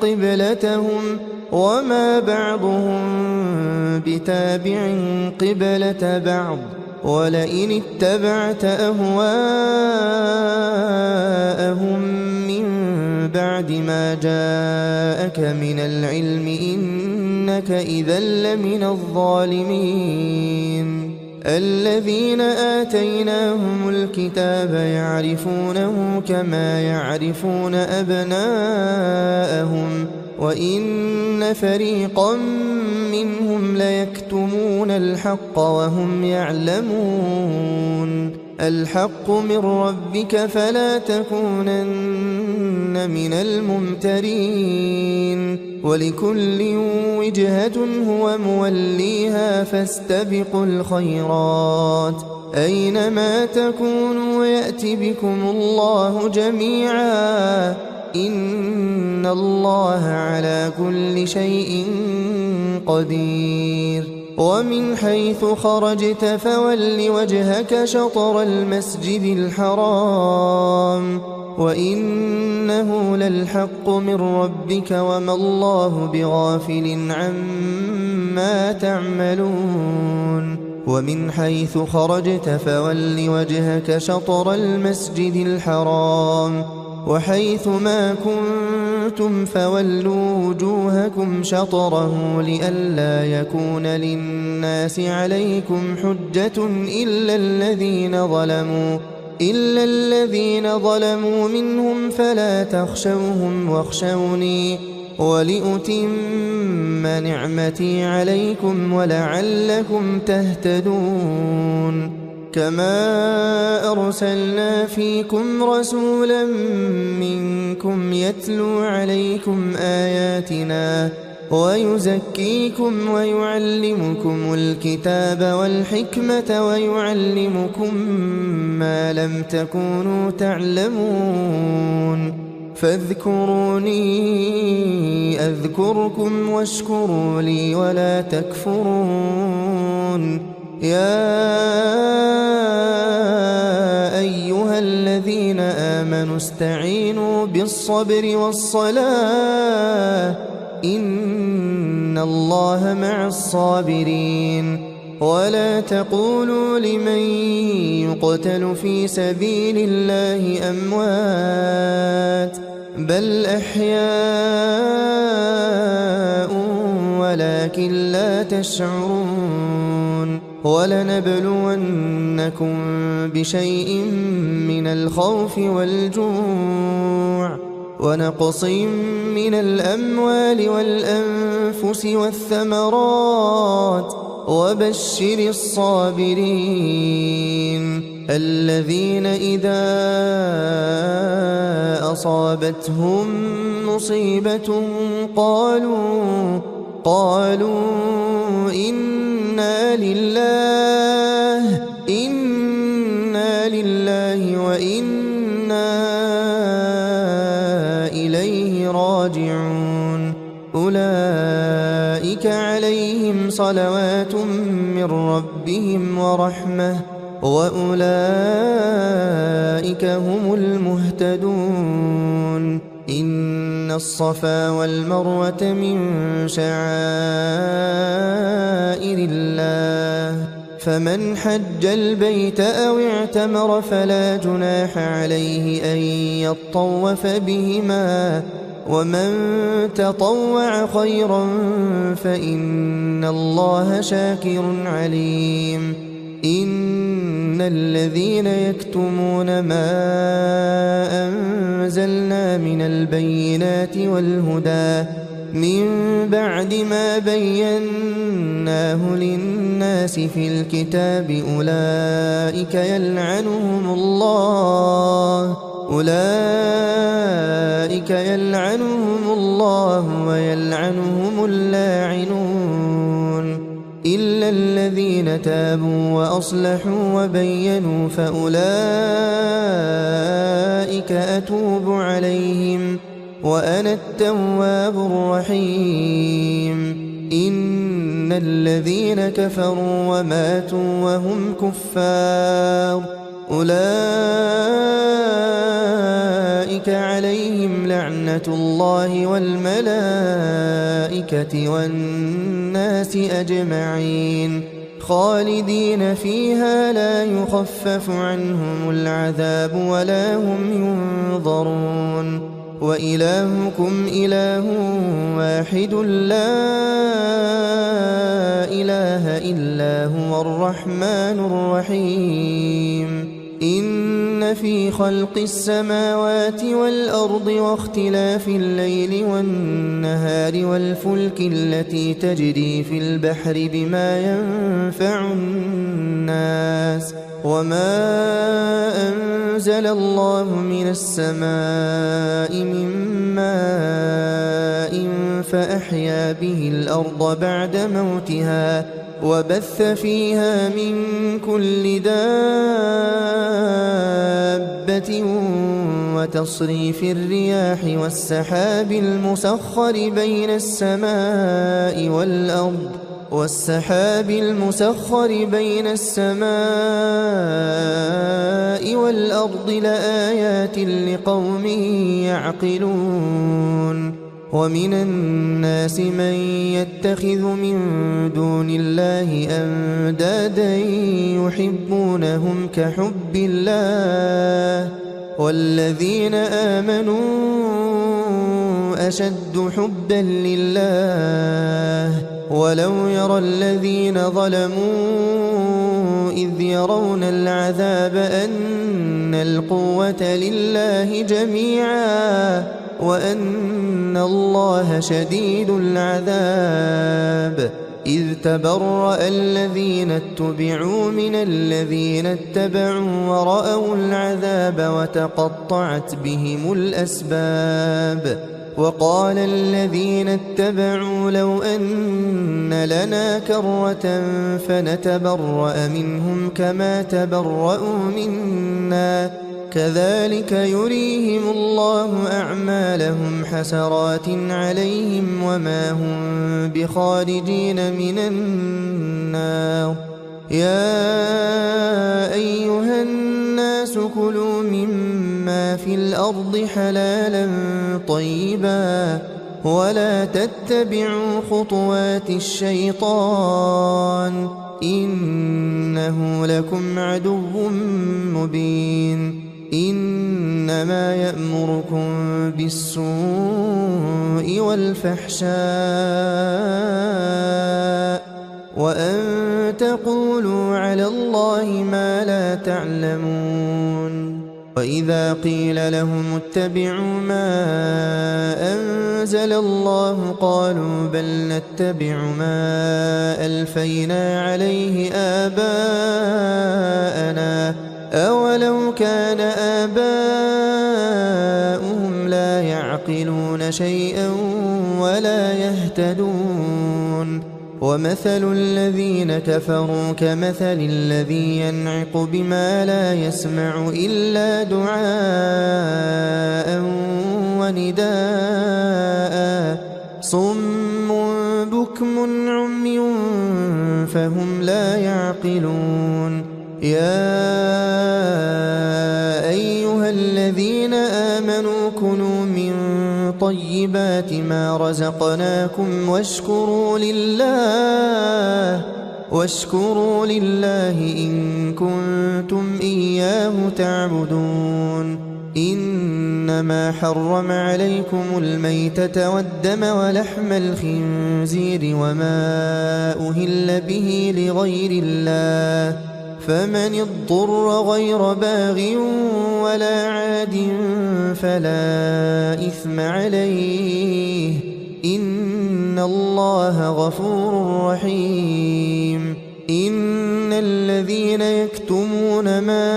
Speaker 1: قبلتهم وما بعضهم بتابع قبلة بعض ولئن اتبعت أهواءهم من بعد ما جاءك من العلم إنك إذا لمن الظالمين الذين آتيناهم الكتاب يعرفونه كما يعرفون أبناءهم وإن فريقا منهم ليكتمون الحق وهم يعلمون الحق من ربك فلا تكونن من الممترين ولكل وجهة هو موليها فاستبقوا الخيرات أينما تكونوا يأت بكم الله جميعا إن الله على كل شيء قدير ومن حيث خرجت فول وجهك شطر المسجد الحرام وإنه للحق من ربك وما الله بغافل عما تعملون ومن حيث خرجت فول وجهك شطر المسجد الحرام وحيث ما كنتم فولوا وجوهكم شطره لئلا يكون للناس عليكم حجة إلا الذين ظلموا منهم فلا تخشوهم واخشوني ولأتم نعمتي عليكم ولعلكم تهتدون كما أرسلنا فيكم رسولا منكم يتلو عليكم آياتنا ويزكيكم ويعلمكم الكتاب والحكمة ويعلمكم ما لم تكونوا تعلمون فاذكروني أذكركم واشكروا لي ولا تكفرون يا أيها الذين آمنوا استعينوا بالصبر والصلاة إن الله مع الصابرين ولا تقولوا لمن يقتل في سبيل الله أموات بل أحياء ولكن لا تشعرون ولنبلونكم بشيء من الخوف والجوع ونقص من الأموال والأنفس والثمرات وبشر الصابرين الذين إذا أصابتهم مصيبة قالوا إنا لله وإنا إليه راجعون أولئك عليهم صلوات من ربهم ورحمة وأولئك هم المهتدون إن الصفا والمروة من شعائر الله فمن حج البيت أو اعتمر فلا جناح عليه أن يطوف بهما ومن تطوع خيرا فإن الله شاكر عليم إن الذين يكتمون ما أنزلنا من البينات والهدى من بعد ما بيناه للناس في الكتاب أولئك يلعنهم الله ويلعنهم اللاعنون إلا الذين تابوا وأصلحوا وبينوا فأولئك أتوب عليهم وأنا التواب الرحيم إن الذين كفروا وماتوا وهم كفار أولئك عليهم لعنة الله والملائكة والناس أجمعين خالدين فيها لا يخفف عنهم العذاب ولا هم ينظرون وإلهكم إله واحد لا إله إلا هو الرحمن الرحيم إن في خلق السماوات والأرض واختلاف الليل والنهار والفلك التي تجري في البحر بما ينفع الناس وما أنزل الله من السماء من ماء فأحيا به الأرض بعد موتها وبث فيها من كل دابة وتصريف الرياح والسحاب المسخر بين السماء والأرض لآيات لقوم يعقلون ومن الناس من يتخذ من دون الله أندادا يحبونهم كحب الله والذين آمنوا أشد حبا لله ولو يرى الذين ظلموا إذ يرون العذاب أن القوة لله جميعا وأن الله شديد العذاب إذ تبرأ الذين اتبعوا من الذين اتبعوا ورأوا العذاب وتقطعت بهم الأسباب وقال الذين اتبعوا لو أن لنا كرة فنتبرأ منهم كما تبرأوا منا كذلك يريهم الله أعمالهم حسرات عليهم وما هم بخارجين من النار يا أيها الناس كلوا مما في الأرض حلالا طيبا ولا تتبعوا خطوات الشيطان إنه لكم عدو مبين إنما يأمركم بالسوء والفحشاء وأن تقولوا على الله ما لا تعلمون وإذا قيل لهم اتبعوا ما أنزل الله قالوا بل نتبع ما ألفينا عليه آباءنا أولو كان آباؤهم لا يعقلون شيئا ولا يهتدون ومثل الذين كفروا كمثل الذي ينعق بما لا يسمع إلا دعاء ونداء صم بكم عمي فهم لا يعقلون يا أيها الذين آمنوا كلوا من طيبات ما رزقناكم واشكروا لله إن كنتم إياه تعبدون إنما حرم عليكم الميتة والدم ولحم الخنزير وما أهل به لغير الله فمن اضطر غير باغ ولا عاد فلا إثم عليه إن الله غفور رحيم إن الذين يكتمون ما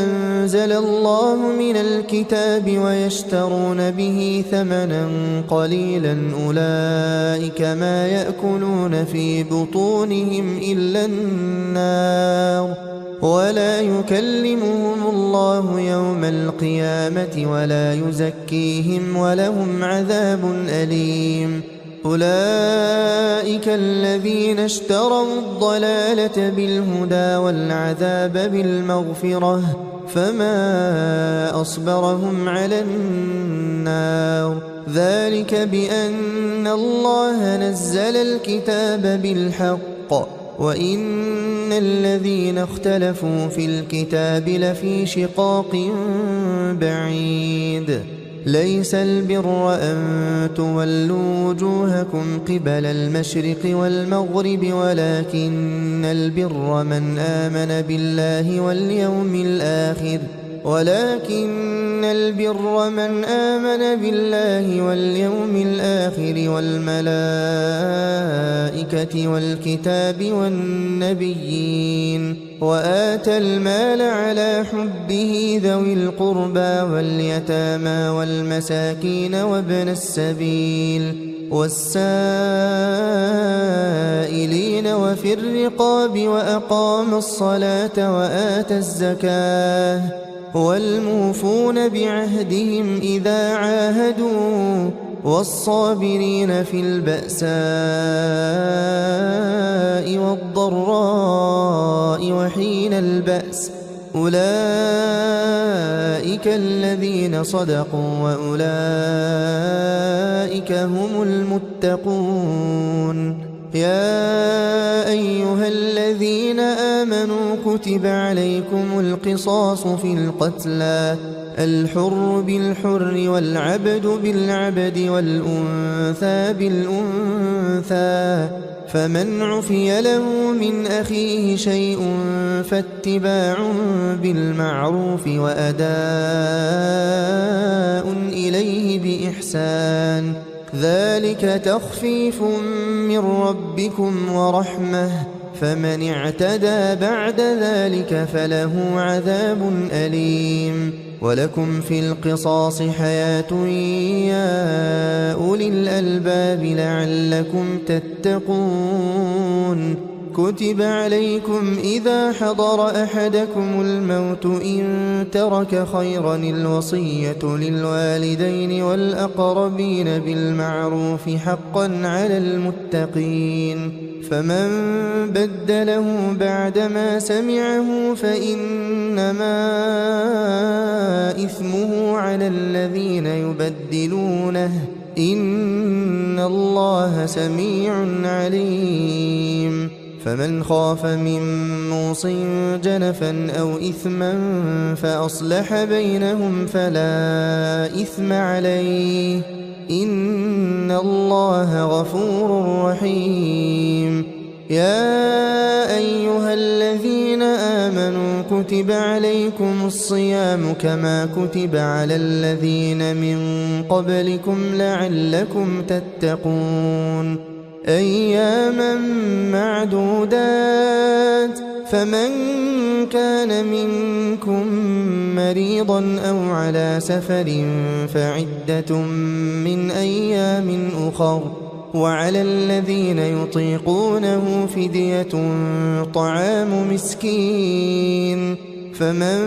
Speaker 1: أنزل الله من الكتاب ويشترون به ثمنا قليلا أولئك ما يأكلون في بطونهم إلا النار ولا يكلمهم الله يوم القيامة ولا يزكيهم ولهم عذاب أليم أولئك الذين اشتروا الضلالة بالهدى والعذاب بالمغفرة فما أصبرهم على النار ذلك بأن الله نزل الكتاب بالحق وإن الذين اختلفوا في الكتاب لفي شقاق بعيد ليس البر أن تولوا وجوهكم قبل المشرق والمغرب ولكن البر من آمن بالله واليوم الآخر والملائكة والكتاب والنبيين وآتى المال على حبه ذوي القربى واليتامى والمساكين وابن السبيل والسائلين وفي الرقاب وأقام الصلاة وآتى الزكاة والموفون بعهدهم إذا عاهدوا والصابرين في البأساء والضراء وحين البأس أولئك الذين صدقوا وأولئك هم المتقون يا أيها الذين آمنوا كتب عليكم القصاص في القتلى الحر بالحر والعبد بالعبد والأنثى بالأنثى فمن عفي له من أخيه شيء فاتباع بالمعروف وأداء إليه بإحسان ذلك تخفيف من ربكم ورحمة فمن اعتدى بعد ذلك فله عذاب أليم ولكم في القصاص حياة يا أولي الألباب لعلكم تتقون كتب عليكم إذا حضر أحدكم الموت إن ترك خيرا الوصية للوالدين والأقربين بالمعروف حقا على المتقين فمن بدله بعدما سمعه فإنما إثمه على الذين يبدلونه إن الله سميع عليم فمن خاف من موص جنفا أو إثما فأصلح بينهم فلا إثم عليه إن الله غفور رحيم يا أيها الذين آمنوا كتب عليكم الصيام كما كتب على الذين من قبلكم لعلكم تتقون أياما معدودات فمن كان منكم مريضا أو على سفر فعدة من أيام أخر وعلى الذين يطيقونه فدية طعام مسكين فمن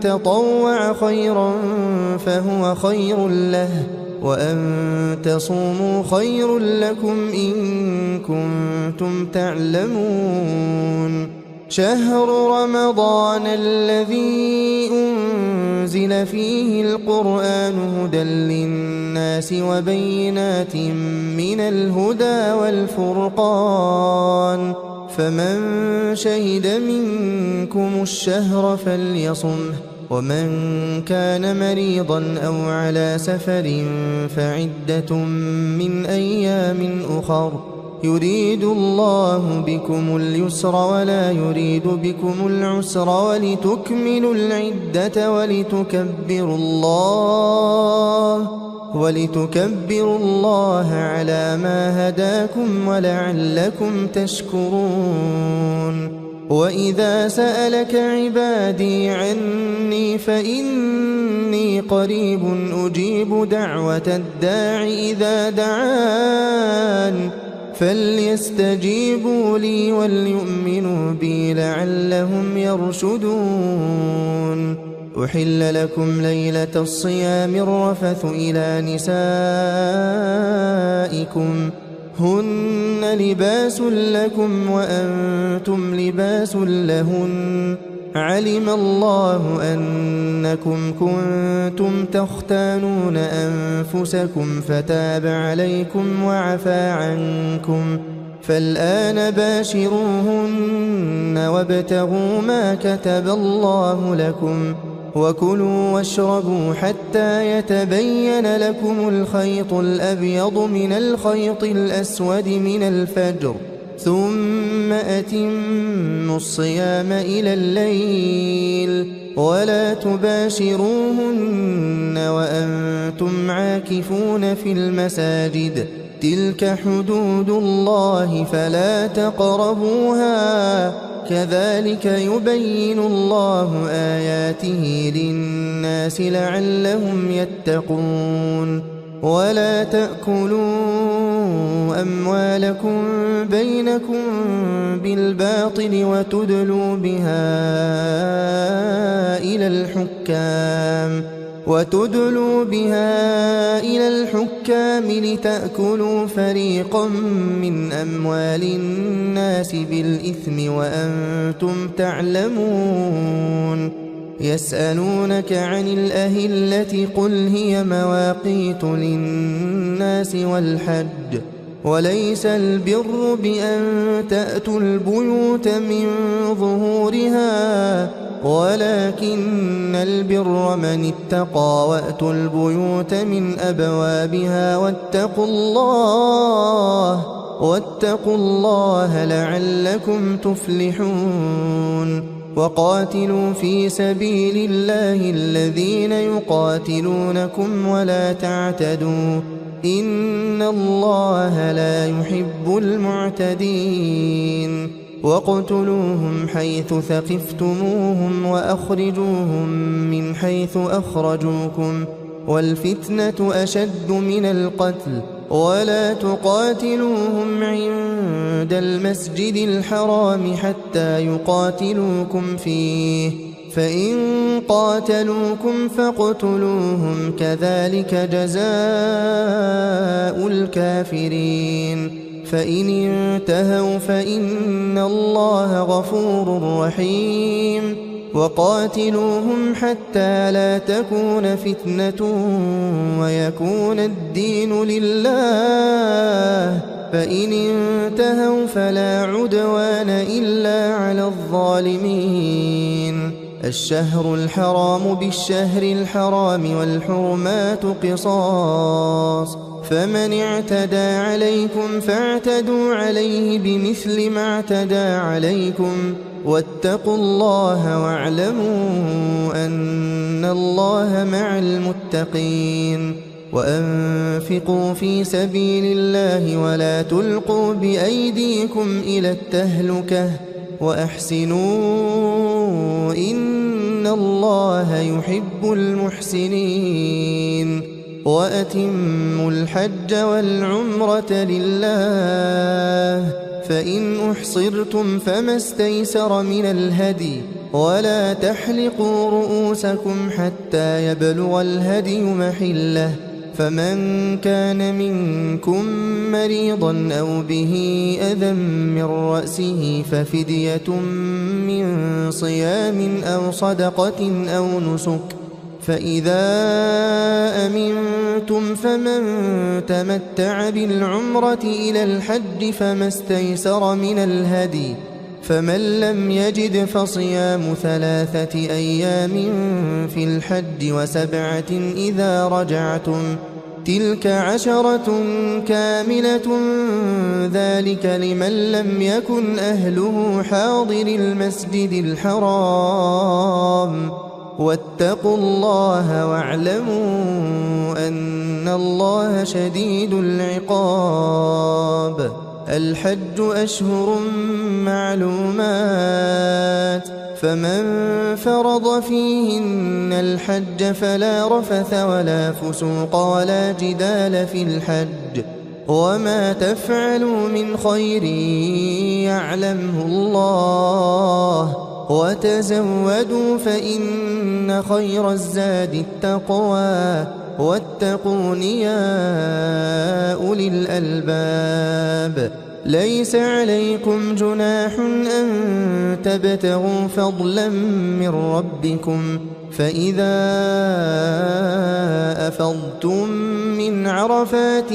Speaker 1: تطوع خيرا فهو خير له وأن تصوموا خير لكم إن كنتم تعلمون شهر رمضان الذي أنزل فيه القرآن هدى للناس وبينات من الهدى والفرقان فمن شهد منكم الشهر فليصمه ومن كان مريضا أو على سفر فعدة من أيام أخر يريد الله بكم اليسر ولا يريد بكم العسر ولتكملوا العدة ولتكبروا الله على ما هداكم ولعلكم تشكرون وإذا سألك عبادي عني فإني قريب أجيب دعوة الداع إذا دعان فليستجيبوا لي وليؤمنوا بي لعلهم يرشدون أحل لكم ليلة الصيام الرفث إلى نسائكم هن لباس لكم وأنتم لباس لهن علم الله أنكم كنتم تختانون أنفسكم فتاب عليكم وعفى عنكم فالآن باشروهن وابتغوا ما كتب الله لكم وكلوا واشربوا حتى يتبين لكم الخيط الأبيض من الخيط الأسود من الفجر ثم أتموا الصيام إلى الليل ولا تباشروهن وأنتم عاكفون في المساجد تلك حدود الله فلا تقربوها كذلك يبين الله آياته للناس لعلهم يتقون ولا تأكلوا أموالكم بينكم بالباطل وتدلوا بها إلى الحكام لتأكلوا فريقا من أموال الناس بالإثم وأنتم تعلمون يسألونك عن الأهلة قل هي مواقيت للناس والحج وليس البر بأن تأتوا البيوت من ظهورها ولكن البر من اتقى وأتوا البيوت من أبوابها واتقوا الله لعلكم تفلحون وقاتلوا في سبيل الله الذين يقاتلونكم ولا تعتدوا إن الله لا يحب المعتدين واقتلوهم حيث ثقفتموهم وأخرجوهم من حيث أخرجوكم والفتنة أشد من القتل ولا تقاتلوهم عند المسجد الحرام حتى يقاتلوكم فيه فإن قاتلوكم فاقتلوهم كذلك جزاء الكافرين فإن انتهوا فإن الله غفور رحيم وقاتلوهم حتى لا تكون فتنة ويكون الدين لله فإن انتهوا فلا عدوان إلا على الظالمين الشهر الحرام بالشهر الحرام والحرمات قصاص فمن اعتدى عليكم فاعتدوا عليه بمثل ما اعتدى عليكم واتقوا الله واعلموا أن الله مع المتقين وأنفقوا في سبيل الله ولا تلقوا بأيديكم إلى التهلكة وأحسنوا إن الله يحب المحسنين وأتموا الحج والعمرة لله فإن أحصرتم فما استيسر من الهدي ولا تحلقوا رؤوسكم حتى يبلغ الهدي محله فمن كان منكم مريضا أو به أذى من رأسه ففدية من صيام أو صدقة أو نسك فإذا أمنتم فمن تمتع بالعمرة إلى الحج فما استيسر من الهدي فمن لم يجد فصيام 3 أيام في الحج و7 إذا رجعتم تلك 10 كاملة ذلك لمن لم يكن أهله حاضر المسجد الحرام واتقوا الله واعلموا أن الله شديد العقاب الحج أشهر معلومات فمن فرض فيهن الحج فلا رفث ولا فسوق ولا جدال في الحج وما تفعلوا من خير يعلمه الله وتزودوا فإن خير الزاد التقوى واتقون يا أولي الألباب. ليس عليكم جناح أن تبتغوا فضلا من ربكم، فإذا أفضتم من عرفات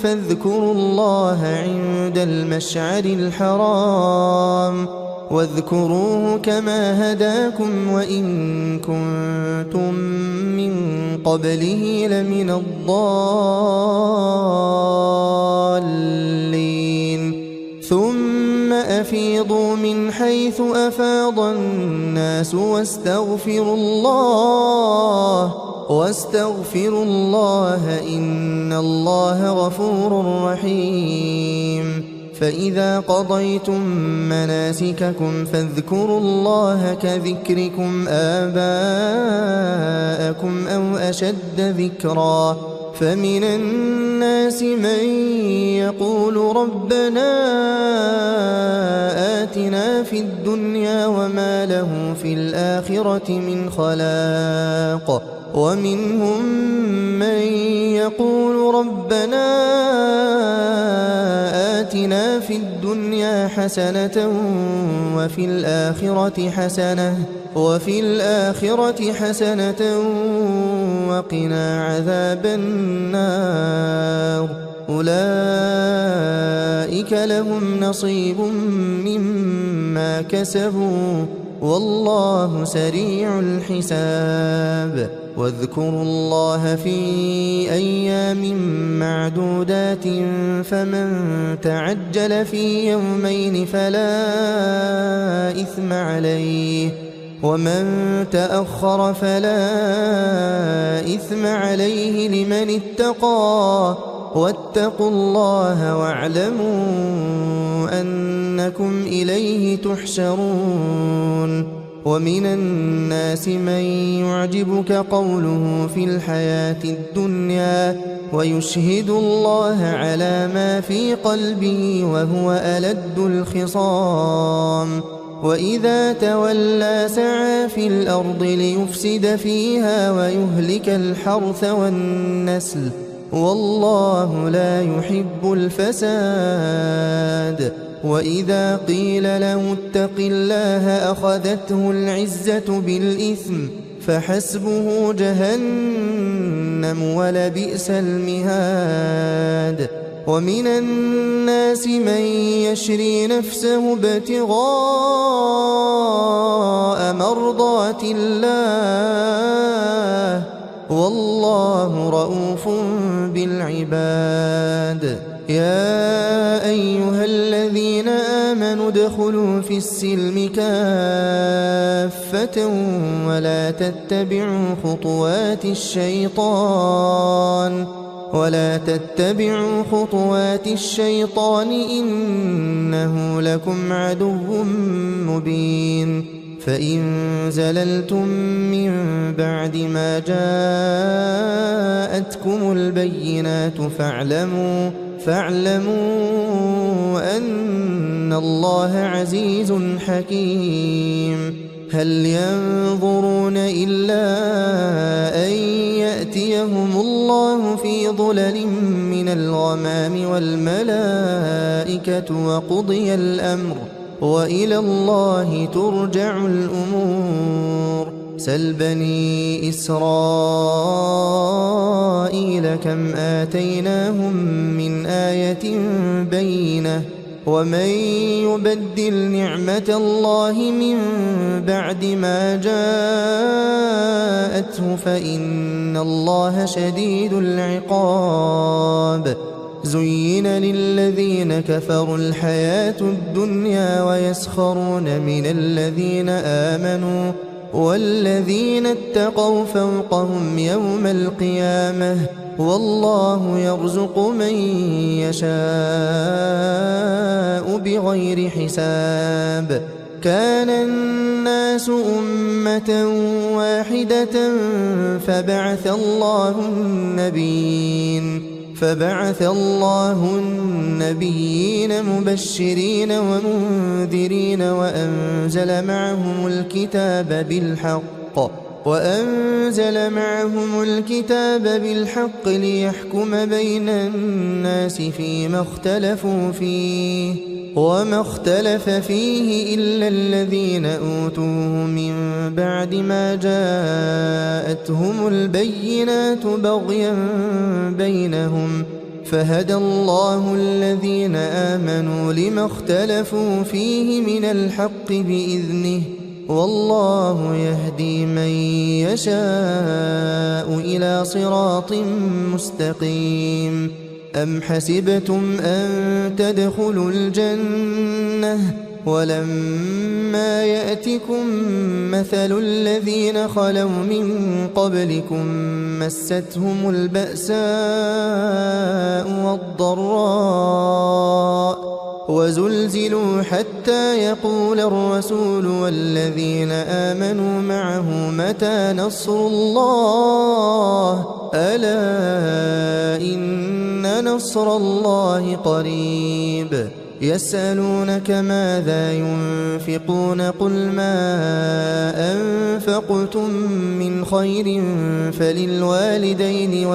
Speaker 1: فاذكروا الله عند المشعر الحرام، واذكروه كما هداكم وإن كنتم من قبله لمن الضالين. ثم أفيضوا من حيث أفاض الناس واستغفروا الله إن الله غفور رحيم. فإذا قضيتم مناسككم فاذكروا الله كذكركم آباءكم أو أشد ذكرا. فمن الناس من يقول ربنا آتنا في الدنيا وما له في الآخرة من خلاق، ومنهم من يقول ربنا آتنا في الدنيا حسنة وفي الآخرة حسنة وقنا عذاب النار. أولئك لهم نصيب مما كسبوا والله سريع الحساب. واذكروا الله في أيام معدودات، فمن تعجل في يومين فلا إثم عليه، ومن تأخر فلا إثم عليه لمن اتقى. واتقوا الله واعلموا أنكم إليه تحشرون. ومن الناس من يعجبك قوله في الحياة الدنيا ويشهد الله على ما في قلبه وهو ألد الخصام. وإذا تولى سعى في الأرض ليفسد فيها ويهلك الحرث والنسل والله لا يحب الفساد. وإذا قيل له اتق الله أخذته العزة بالإثم فحسبه جهنم ولبئس المهاد. ومن الناس من يشري نفسه ابتغاء مرضات الله والله رؤوف بالعباد. يا أيها الذين آمنوا ادخلوا في السلم كافة ولا تتبعوا خطوات الشيطان إنه لكم عدو مبين. فإن زللتم من بعد ما جاءتكم البينات فاعلموا أن الله عزيز حكيم. هل ينظرون إلا أن يأتيهم الله في ظلل من الغمام والملائكة وقضي الأمر وإلى الله ترجع الأمور. سل بني إسرائيل كم آتيناهم من آية بينة ومن يبدل نعمة الله من بعد ما جاءته فإن الله شديد العقاب. زين للذين كفروا الحياة الدنيا ويسخرون من الذين آمنوا والذين اتقوا فوقهم يوم القيامة والله يرزق من يشاء بغير حساب. كان الناس أمة واحدة فبعث الله النبيين مبشرين ومنذرين وأنزل معهم الكتاب بالحق. وأنزل معهم الكتاب بالحق ليحكم بين الناس فيما اختلفوا فيه وما اختلف فيه إلا الذين أوتوه من بعد ما جاءتهم البينات بغيا بينهم فهدى الله الذين آمنوا لما اختلفوا فيه من الحق بإذنه والله يهدي من يشاء إلى صراط مستقيم. أم حسبتم أن تدخلوا الجنة ولما يأتكم مثل الذين خلوا من قبلكم مستهم البأساء والضراء وزلزلوا حتى يقول الرسول والذين آمنوا معه متى نصر الله ألا إن نصر الله قريب. يسألونك ماذا ينفقون قل ما أنفقتم من خير فللوالدين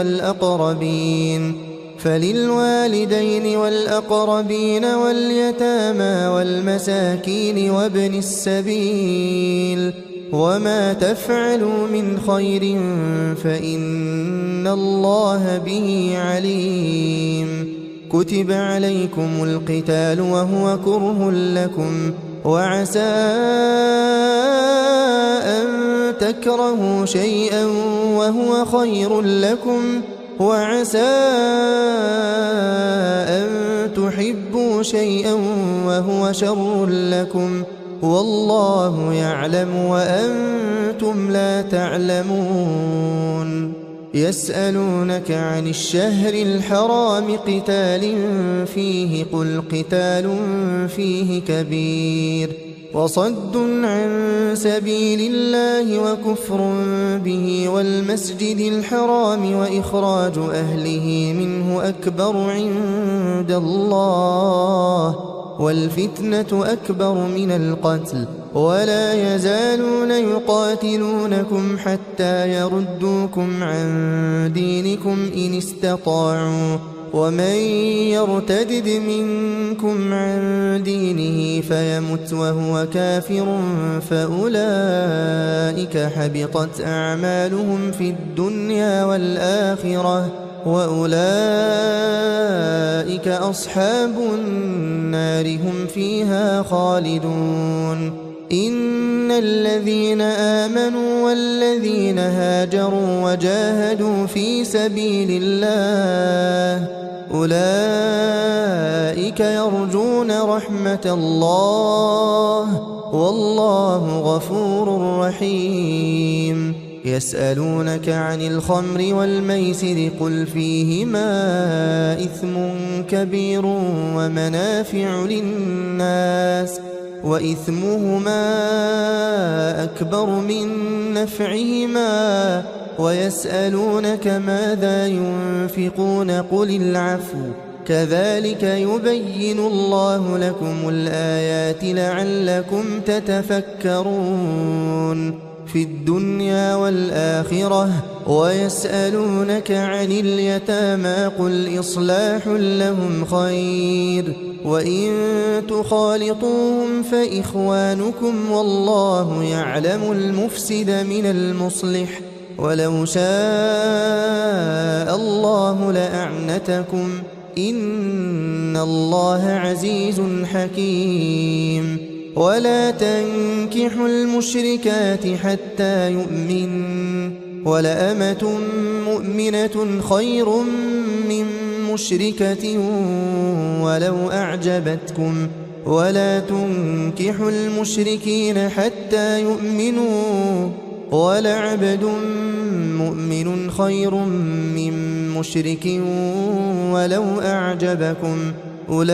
Speaker 1: والأقربين واليتامى والمساكين وابن السبيل وما تفعلوا من خير فإن الله به عليم. كتب عليكم القتال وهو كره لكم وعسى أن تكرهوا شيئا وهو خير لكم وعسى أن تحبوا شيئا وهو شر لكم والله يعلم وأنتم لا تعلمون. يسألونك عن الشهر الحرام قتال فيه قل قتال فيه كبير وصد عن سبيل الله وكفر به والمسجد الحرام وإخراج أهله منه أكبر عند الله والفتنة أكبر من القتل ولا يزالون يقاتلونكم حتى يردوكم عن دينكم إن استطاعوا ومن يرتدد منكم عن دينه فيمت وهو كافر فأولئك حبطت أعمالهم في الدنيا والآخرة وأولئك أصحاب النار هم فيها خالدون. إن الذين آمنوا والذين هاجروا وجاهدوا في سبيل الله أولئك يرجون رحمة الله والله غفور رحيم. يسألونك عن الخمر والميسر قل فيهما إثم كبير ومنافع للناس وإثمهما أكبر من نفعهما ويسألونك ماذا ينفقون قل العفو كذلك يبين الله لكم الآيات لعلكم تتفكرون في الدنيا والآخرة. ويسألونك عن اليتامى قل إصلاح لهم خير وإن تخالطوهم فإخوانكم والله يعلم المفسد من المصلح ولو شاء الله لأعنتكم إن الله عزيز حكيم. ولا تنكحوا المشركات حتى يؤمن ولأمة مؤمنة خير من مشركة ولو أعجبتكم ولا تنكحوا المشركين حتى يؤمنوا ولعبد مؤمن خير من مشرك ولو أعجبكم أولئك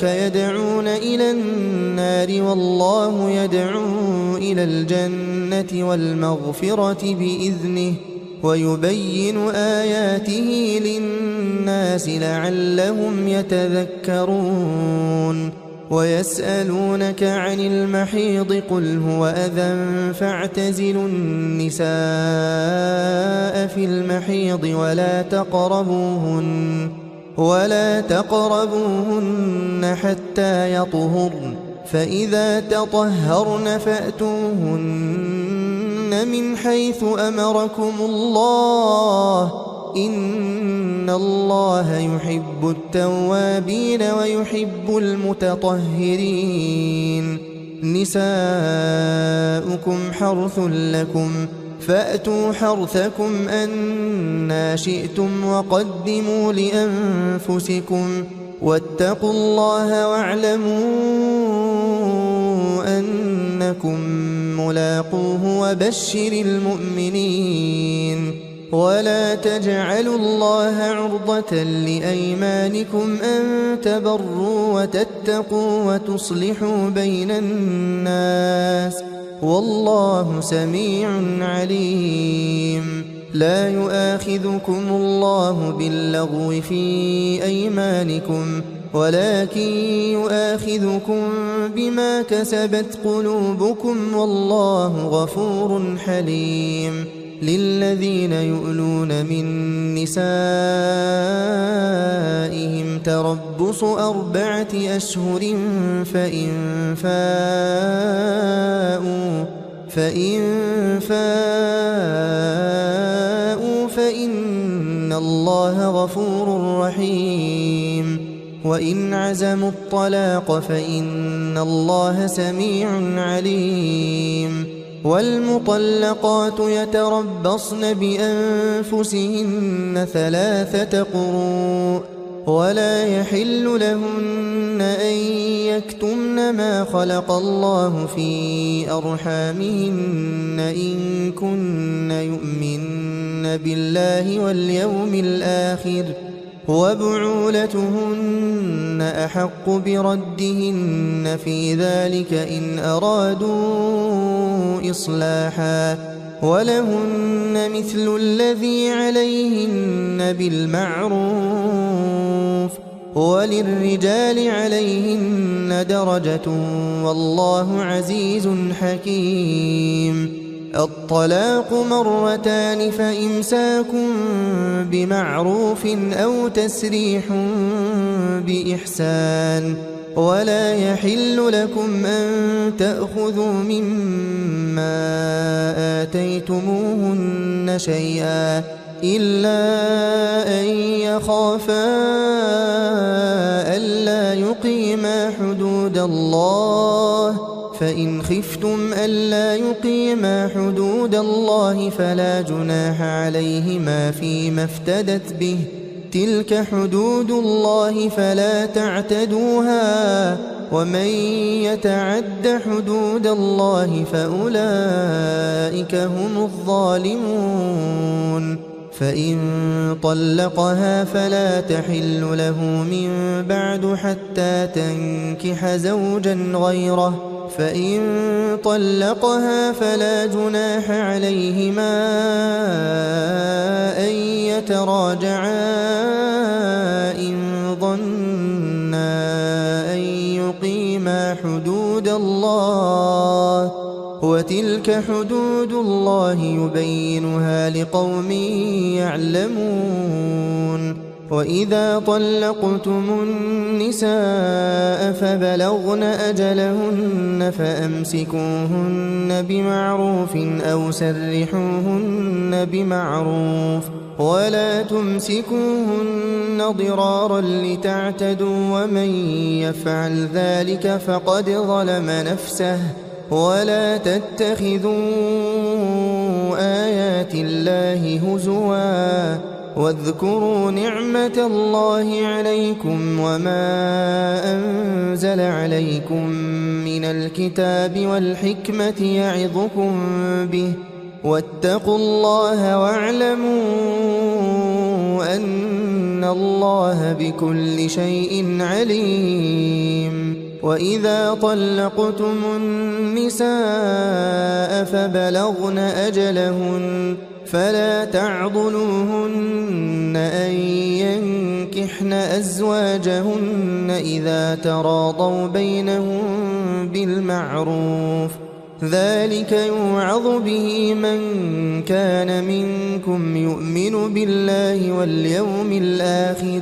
Speaker 1: يدعون إلى النار والله يدعو إلى الجنة والمغفرة بإذنه ويبين آياته للناس لعلهم يتذكرون. ويسألونك عن المحيض قل هو أذى فاعتزلوا النساء في المحيض ولا تقربوهن حتى يطهرن فإذا تطهرن فأتوهن من حيث أمركم الله إن الله يحب التوابين ويحب المتطهرين نساؤكم حرث لكم فأتوا حرثكم أنى شئتم وقدموا لأنفسكم واتقوا الله واعلموا أنكم ملاقوه وبشر المؤمنين ولا تجعلوا الله عرضة لأيمانكم أن تبروا وتتقوا وتصلحوا بين الناس والله سميع عليم لا يؤاخذكم الله باللغو في أيمانكم ولكن يؤاخذكم بما كسبت قلوبكم والله غفور حليم للذين يؤلون من نسائهم تربص 4 أشهر فإن فاءوا فإن الله غفور رحيم وإن عزموا الطلاق فإن الله سميع عليم والمطلقات يتربصن بأنفسهن 3 قروء ولا يحل لهن أن يكتمن ما خلق الله في أرحامهن إن كن يؤمن بالله واليوم الآخر وبعولتهن أحق بردهن في ذلك إن أرادوا إصلاحا ولهن مثل الذي عليهن بالمعروف وللرجال عليهن درجة والله عزيز حكيم الطلاق 2 مرتان فإمساك بمعروف أو تسريح بإحسان ولا يحل لكم أن تأخذوا مما آتيتموهن شيئا إلا أن يخافا ألا يقيما حدود الله فإن خفتم ألا يقيما حدود الله فلا جناح عليهما فيما افتدت به تلك حدود الله فلا تعتدوها ومن يتعد حدود الله فأولئك هم الظالمون فإن طلقها فلا تحل له من بعد حتى تنكح زوجا غيره فإن طلقها فلا جناح عليهما أن يتراجعا إن ظنا أن يقيما حدود الله وتلك حدود الله يبينها لقوم يعلمون وإذا طلقتم النساء فبلغن أجلهن فأمسكوهن بمعروف أو سرحوهن بمعروف ولا تمسكوهن ضرارا لتعتدوا ومن يفعل ذلك فقد ظلم نفسه ولا تتخذوا آيات الله هزوا واذكروا نعمة الله عليكم وما أنزل عليكم من الكتاب والحكمة يعظكم به واتقوا الله واعلموا أن الله بكل شيء عليم وإذا طلقتم النساء فبلغن أجلهن فلا تعضلوهن أن ينكحن أزواجهن إذا تراضوا بينهم بالمعروف ذلك يوعظ به من كان منكم يؤمن بالله واليوم الآخر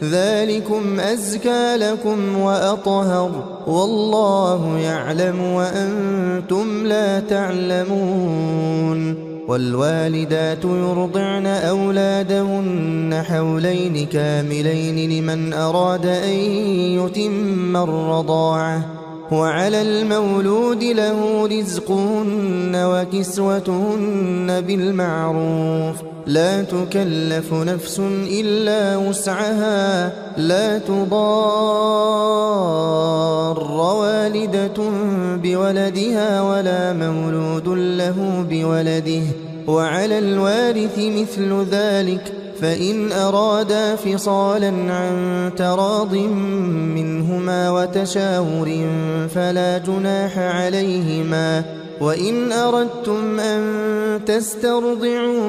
Speaker 1: ذلكم أزكى لكم وأطهر والله يعلم وأنتم لا تعلمون والوالدات يرضعن أولادهن حولين كاملين لمن أراد أن يتم الرضاعة وعلى المولود له رزقهن وكسوتهن بالمعروف لا تكلف نفس إلا وسعها لا تضار والدة بولدها ولا مولود له بولده وعلى الوارث مثل ذلك فإن أرادا فصالا عن تراض منهما وتشاور فلا جناح عليهما وإن أردتم أن تسترضعوا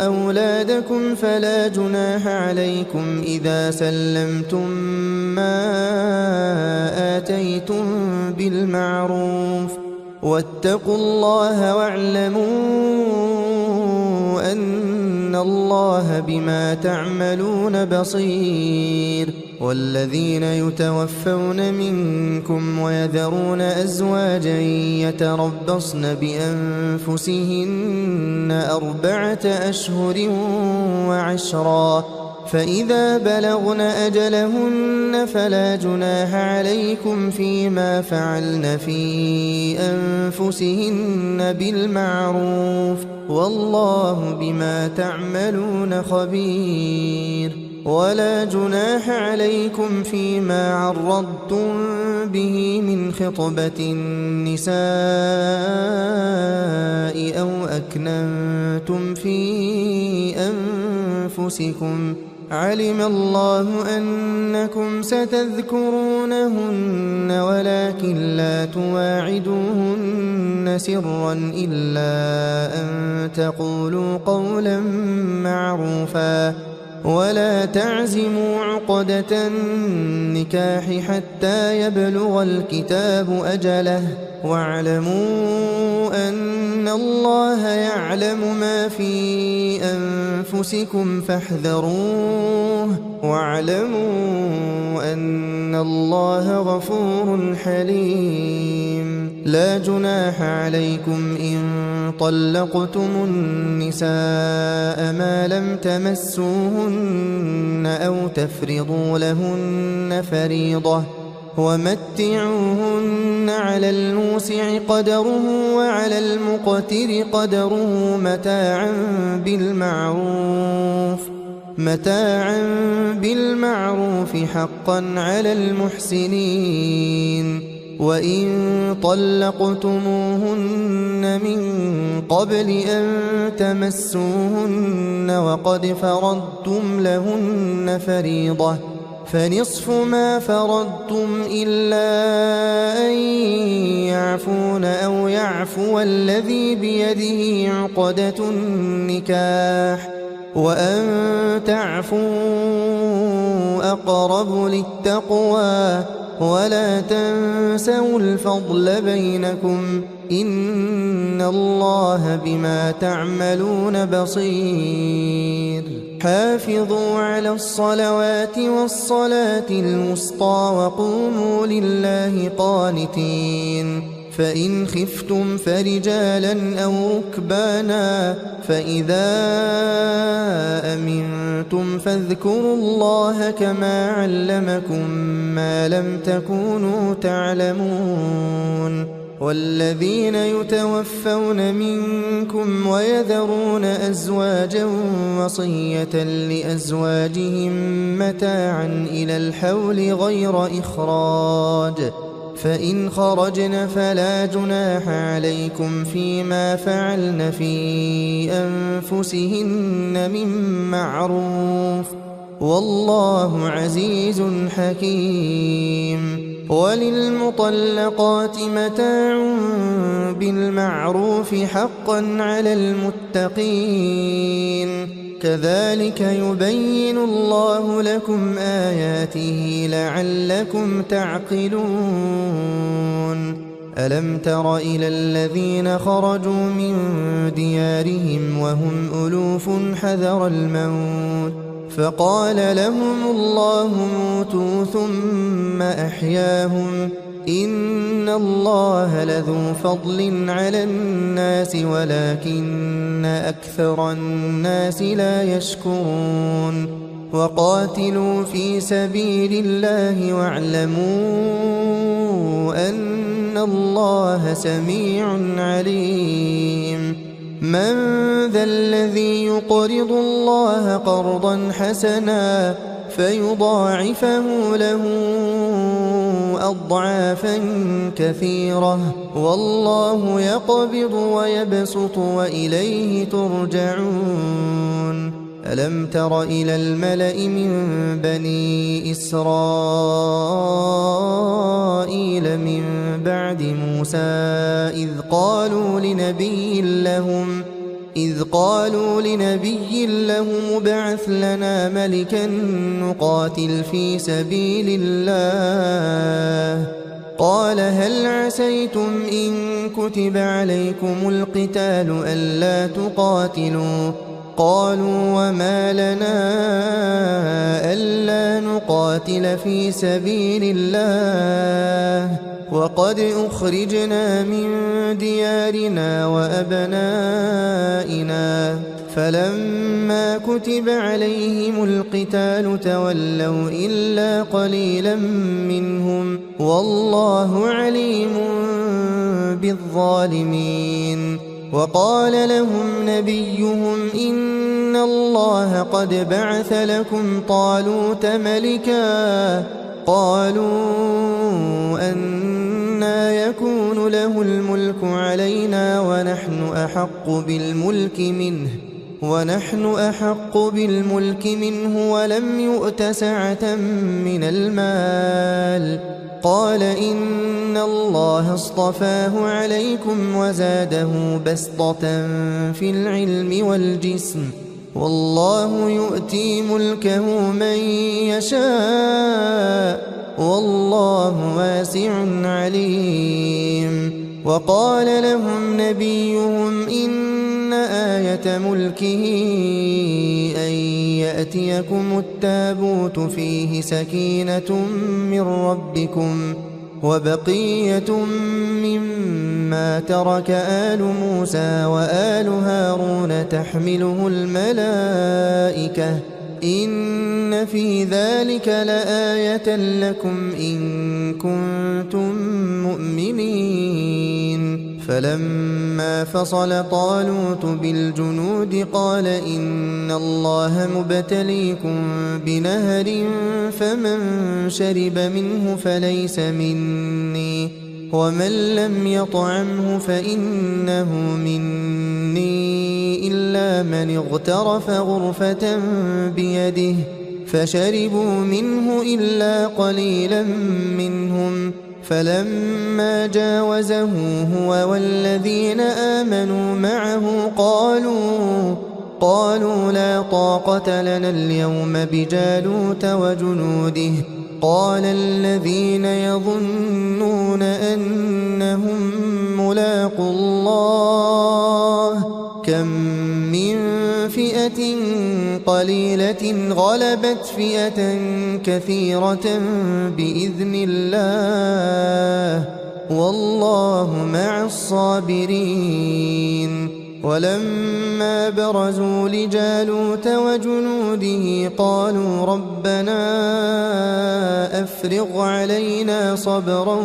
Speaker 1: أولادكم فلا جناح عليكم إذا سلمتم ما آتيتم بالمعروف واتقوا الله واعلموا أن الله بما تعملون بصير والذين يتوفون منكم ويذرون أزواجا يتربصن بأنفسهن 4 أشهر وعشرا فإذا بلغن أجلهن فلا جناح عليكم فيما فعلن في أنفسهن بالمعروف والله بما تعملون خبير ولا جناح عليكم فيما عرضتم به من خطبة النساء أو أكننتم في أنفسكم علم الله أنكم ستذكرونهن ولكن لا تواعدوهن سرا إلا أن تقولوا قولا معروفا ولا تعزموا عقدة النكاح حتى يبلغ الكتاب أجله واعلموا أن الله يعلم ما في أنفسكم فاحذروه واعلموا أن الله غفور حليم لا جناح عليكم إن طلقتم النساء ما لم تمسوهن أو تفرضوا لهن فريضة ومتعوهن على الموسع قدره وعلى المقتر قدره متاعا بالمعروف حقا على المحسنين وإن طلقتموهن من قبل أن تمسوهن وقد فرضتم لهن فريضة فنصف ما فرضتم إلا أن يعفون أو يعفو الذي بيده عقدة النكاح وأن تعفوا أقرب للتقوى ولا تنسوا الفضل بينكم إن الله بما تعملون بصير حافظوا على الصلوات والصلاة الوسطى وقوموا لله قانتين فإن خفتم فرجالا أو ركبانا فإذا أمنتم فاذكروا الله كما علمكم ما لم تكونوا تعلمون والذين يتوفون منكم ويذرون أزواجا وصية لأزواجهم متاعا إلى الحول غير إخراج فإن خرجن فلا جناح عليكم فيما فعلن في أنفسهن من معروف والله عزيز حكيم وللمطلقات متاع بالمعروف حقا على المتقين كذلك يبين الله لكم آياته لعلكم تعقلون ألم تر إلى الذين خرجوا من ديارهم وهم ألوف حذر الموت فقال لهم الله موتوا ثم أحياهم إن الله لذو فضل على الناس ولكن أكثر الناس لا يشكرون وقاتلوا في سبيل الله واعلموا أن الله سميع عليم من ذا الذي يقرض الله قرضا حسنا فيضاعفه له أضعافا كثيرة والله يقبض ويبسط وإليه ترجعون ألم تر إلى الملأ من بني إسرائيل من بعد موسى إذ قالوا لنبي لهم ابعث لنا ملكا نقاتل في سبيل الله قال هل عسيتم إن كتب عليكم القتال ألا تقاتلوا قالوا وما لنا ألا نقاتل في سبيل الله وقد أخرجنا من ديارنا وأبنائنا فلما كتب عليهم القتال تولوا إلا قليلا منهم والله عليم بالظالمين وقال لهم نبيهم إن الله قد بعث لكم طالوت ملكا قالوا أنى يكون له الملك علينا ونحن أحق بالملك منه ولم يؤت سعة من المال قال إن الله اصطفاه عليكم وزاده بسطة في العلم والجسم والله يؤتي ملكه من يشاء والله واسع عليم وقال لهم نبيهم إن آية ملكه أن يأتيكم التابوت فيه سكينة من ربكم وبقية مما ترك آل موسى وآل هارون تحمله الملائكة إن في ذلك لآية لكم إن كنتم مؤمنين فلما فصل طالوت بالجنود قال إن الله مبتليكم بنهر فمن شرب منه فليس مني ومن لم يطعمه فإنه مني إلا من اغترف غرفة بيده فشربوا منه إلا قليلا منهم فلما جاوزه هو والذين آمنوا معه قالوا لا طاقة لنا اليوم بجالوت وجنوده قال الذين يظنون أنهم ملاقو الله كم من فئة قليلة غلبت فئة كثيرة بإذن الله والله مع الصابرين ولما برزوا لجالوت وجنوده قالوا ربنا أفرغ علينا صبرا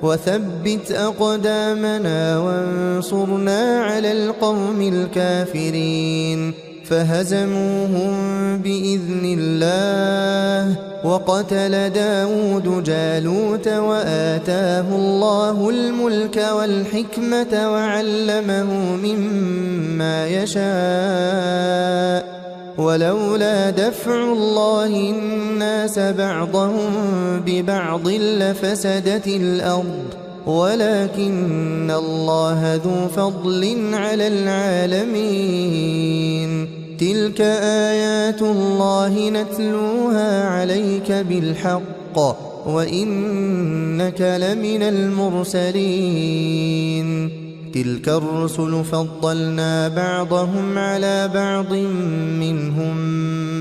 Speaker 1: وثبت أقدامنا وانصرنا على القوم الكافرين فهزموهم بإذن الله وقتل داود جالوت وآتاه الله الملك والحكمة وعلمه مما يشاء ولولا دفع الله الناس بعضهم ببعض لفسدت الأرض ولكن الله ذو فضل على العالمين تلك آيات الله نتلوها عليك بالحق وإنك لمن المرسلين تلك الرسل فضلنا بعضهم على بعض منهم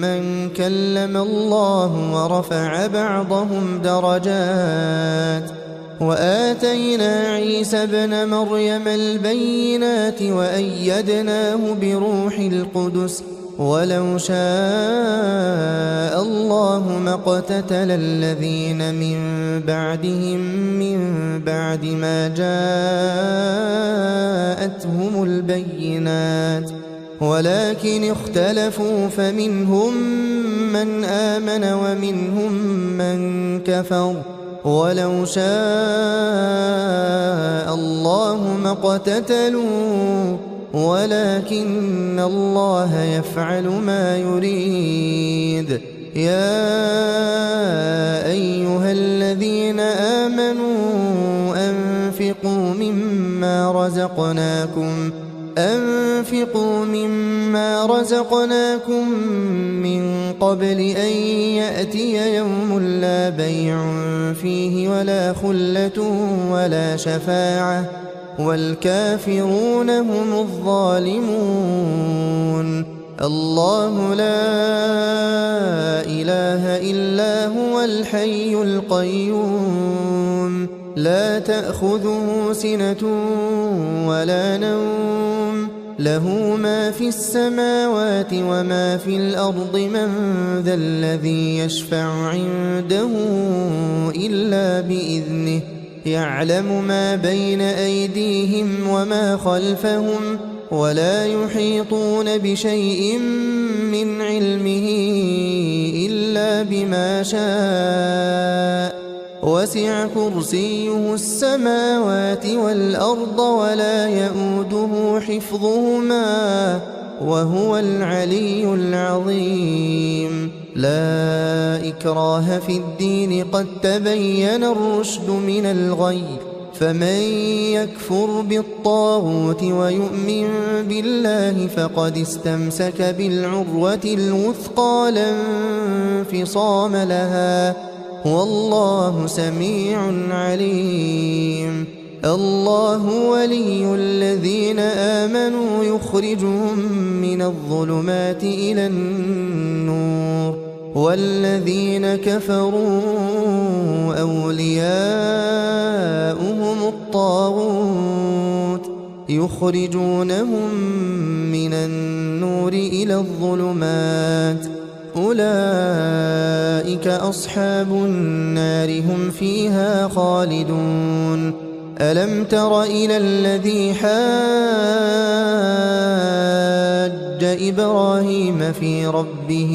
Speaker 1: من كلم الله ورفع بعضهم درجات وآتينا عيسى ابن مريم البينات وأيدناه بروح القدس ولو شاء الله ما اقتتل الذين من بعدهم من بعد ما جاءتهم البينات ولكن اختلفوا فمنهم من آمن ومنهم من كفر ولو شاء الله ما اقتتلوا ولكن الله يفعل ما يريد يا أيها الذين آمنوا أنفقوا مما رزقناكم من قبل أن يأتي يوم لا بيع فيه ولا خلة ولا شفاعة والكافرون هم الظالمون الله لا إله إلا هو الحي القيوم لا تأخذه سنة ولا نوم له ما في السماوات وما في الأرض من ذا الذي يشفع عنده إلا بإذنه يعلم ما بين أيديهم وما خلفهم ولا يحيطون بشيء من علمه إلا بما شاء وسع كرسيه السماوات والأرض ولا يؤوده حفظهما وهو العلي العظيم لا إكراه في الدين قد تبين الرشد من الغي فمن يكفر بالطاغوت ويؤمن بالله فقد استمسك بالعروة الوثقى لا انفصام لها والله سميع عليم الله ولي الذين آمنوا يخرجهم من الظلمات إلى النور والذين كفروا أولياؤهم الطاغوت يخرجونهم من النور إلى الظلمات أولئك أصحاب النار هم فيها خالدون ألم تر إلى الذي حاج إبراهيم في ربه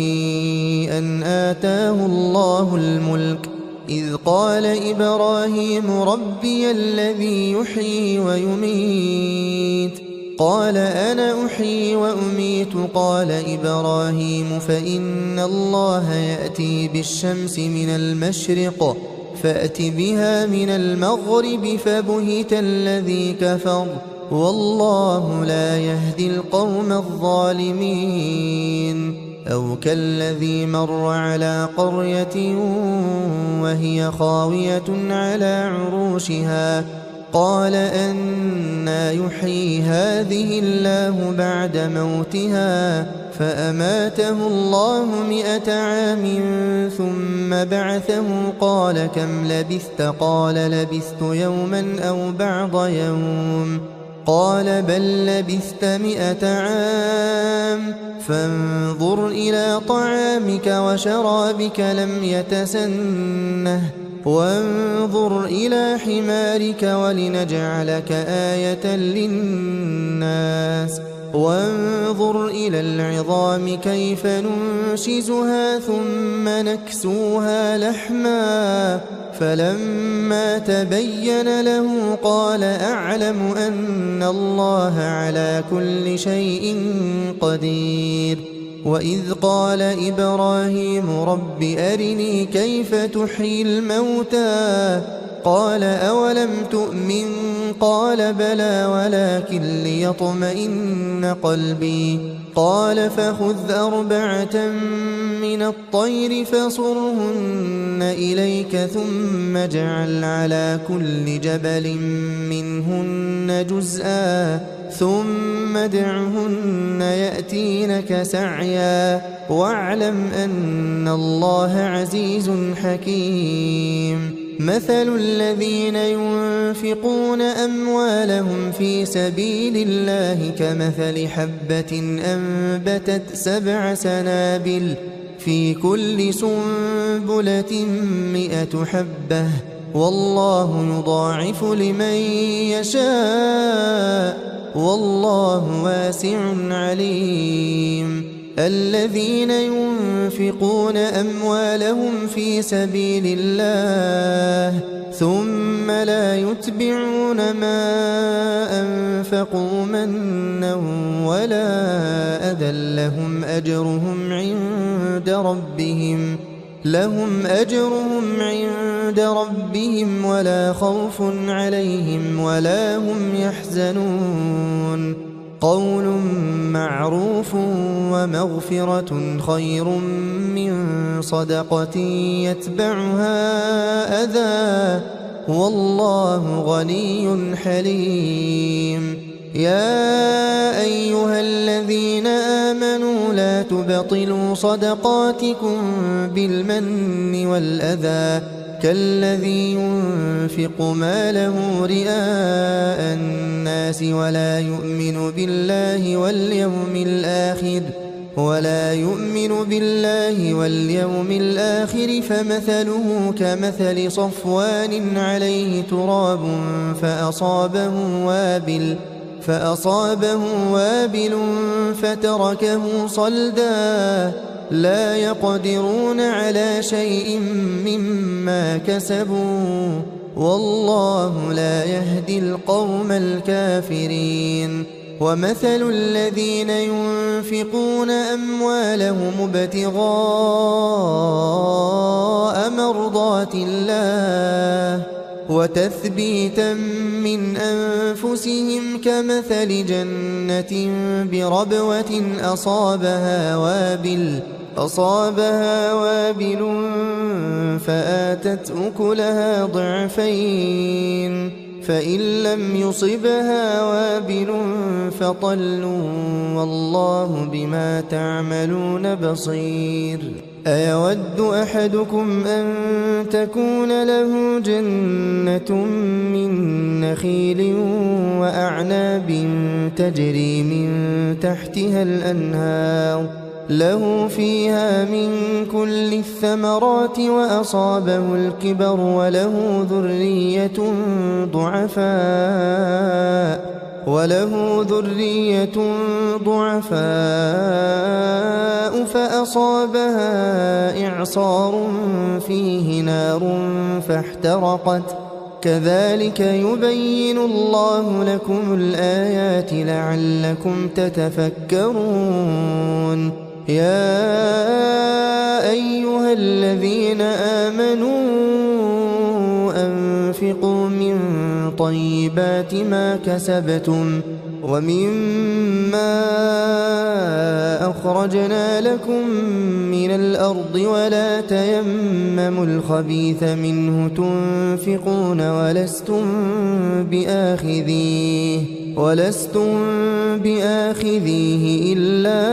Speaker 1: أن آتاه الله الملك إذ قال إبراهيم ربي الذي يحيي ويميت قال أنا أحيي وأميت قال إبراهيم فإن الله يأتي بالشمس من المشرق فأت بها من المغرب فبهت الذي كفر والله لا يهدي القوم الظالمين أو كالذي مر على قرية وهي خاوية على عروشها قال أنى يحيي هذه الله بعد موتها فأماته الله 100 عام ثم بعثه قال كم لبثت قال لبثت يوما أو بعض يوم قال بل لبثت 100 عام فانظر إلى طعامك وشرابك لم يتسنه وانظر إلى حمارك ولنجعلك آية للناس وانظر إلى العظام كيف ننشزها ثم نكسوها لحما فلما تبين له قال أعلم أن الله على كل شيء قدير وإذ قال إبراهيم رب أرني كيف تحيي الموتى قال أولم تؤمن قال بلى ولكن ليطمئن قلبي قال فخذ 4 من الطير فصرهن إليك ثم اجعل على كل جبل منهن جزءا ثم ادعهن يأتينك سعيا واعلم أن الله عزيز حكيم مثل الذين ينفقون أموالهم في سبيل الله كمثل حبة أنبتت 7 سنابل في كل سنبلة 100 حبة والله يضاعف لمن يشاء والله واسع عليم الذين ينفقون أموالهم في سبيل الله ثم لا يتبعون ما أنفقوا منا ولا أذى لهم أجرهم عند ربهم ولا خوف عليهم ولا هم يحزنون قول معروف ومغفرة خير من صدقة يتبعها أذى والله غني حليم يا أيها الذين آمنوا لا تبطلوا صدقاتكم بالمن والأذى كالذي ينفق ماله رئاء الناس ولا يؤمن بالله واليوم الآخر فمثله كمثل صفوان عليه تراب فأصابه وابل فتركه صلدا لا يقدرون على شيء مما كسبوا والله لا يهدي القوم الكافرين ومثل الذين ينفقون أموالهم ابتغاء مرضات الله وتثبيتا من أنفسهم كمثل جنة بربوة أصابها وابل فآتت أكلها ضعفين فإن لم يصبها وابل فطل والله بما تعملون بصير أيود أحدكم أن تكون له جنة من نخيل وأعناب تجري من تحتها الأنهار له فيها من كل الثمرات وأصابه الكبر وله ذرية ضعفاء فأصابها إعصار فيه نار فاحترقت كذلك يبين الله لكم الآيات لعلكم تتفكرون يا أيها الذين آمنوا أنفقوا من طيبات ما كسبتم ومما أخرجنا لكم من الأرض ولا تيمموا الخبيث منه تنفقون ولستم بآخذيه إلا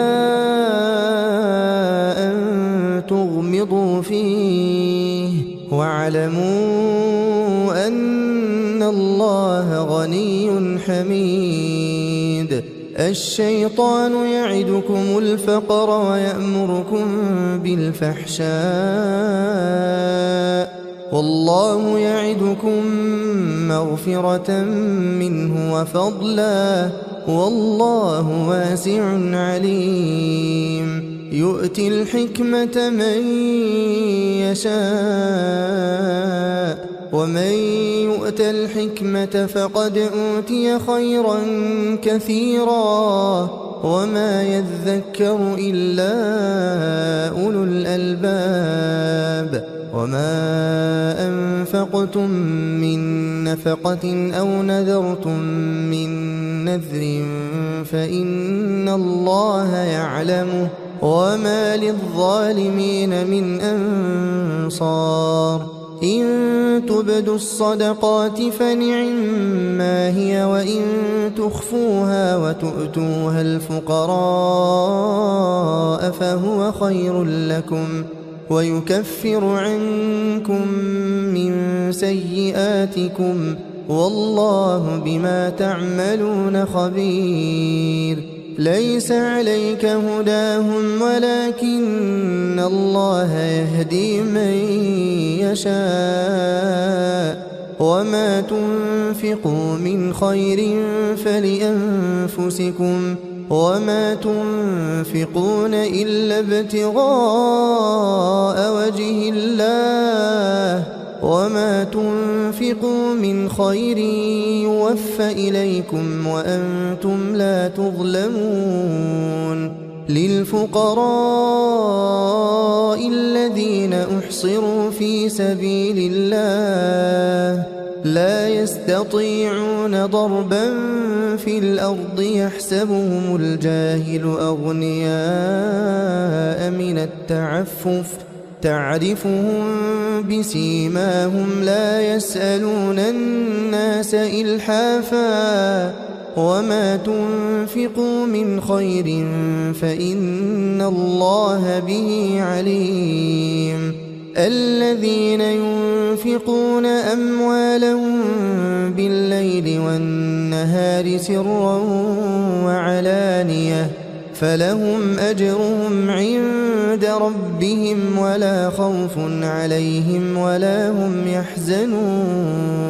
Speaker 1: أن تغمضوا فيه واعلموا أن الله غني حميد الشيطان يعدكم الفقر ويأمركم بالفحشاء والله يعدكم مغفرة منه وفضلا والله واسع عليم يؤتي الحكمة من يشاء ومن يؤت الحكمة فقد أوتي خيرا كثيرا وما يذكر إلا أولو الألباب وما أنفقتم من نفقة أو نذرتم من نذر فإن الله يعلمه وما للظالمين من أنصار إن تبدوا الصدقات فنعما هي وإن تخفوها وتؤتوها الفقراء فهو خير لكم ويكفر عنكم من سيئاتكم والله بما تعملون خبير ليس عليك هداهم ولكن الله يهدي من يشاء وما تنفقوا من خير فلأنفسكم وما تنفقون إلا ابتغاء وجه الله وما تنفقوا من خير يوفى إليكم وأنتم لا تظلمون للفقراء الذين أحصروا في سبيل الله لا يستطيعون ضربا في الأرض يحسبهم الجاهل أغنياء من التعفف تعرفهم بسيماهم لا يسألون الناس إلحافا وما تنفقوا من خير فإن الله به عليم الذين ينفقون أموالهم بالليل والنهار سرا وعلانية فلهم أجرهم عند ربهم ولا خوف عليهم ولا هم يحزنون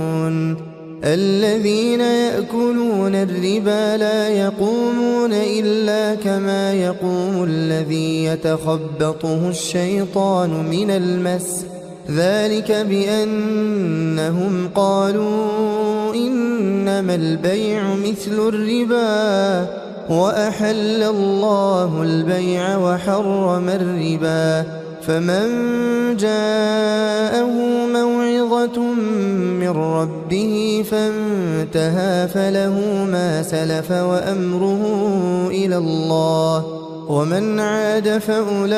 Speaker 1: الذين يأكلون الربا لا يقومون إلا كما يقوم الذي يتخبطه الشيطان من المس ذلك بأنهم قالوا إنما البيع مثل الربا وأحل الله البيع وحرم الربا فمن جاءه موعظة من ربه فانتهى فله ما سلف وأمره إلى الله ومن عاد فأولئك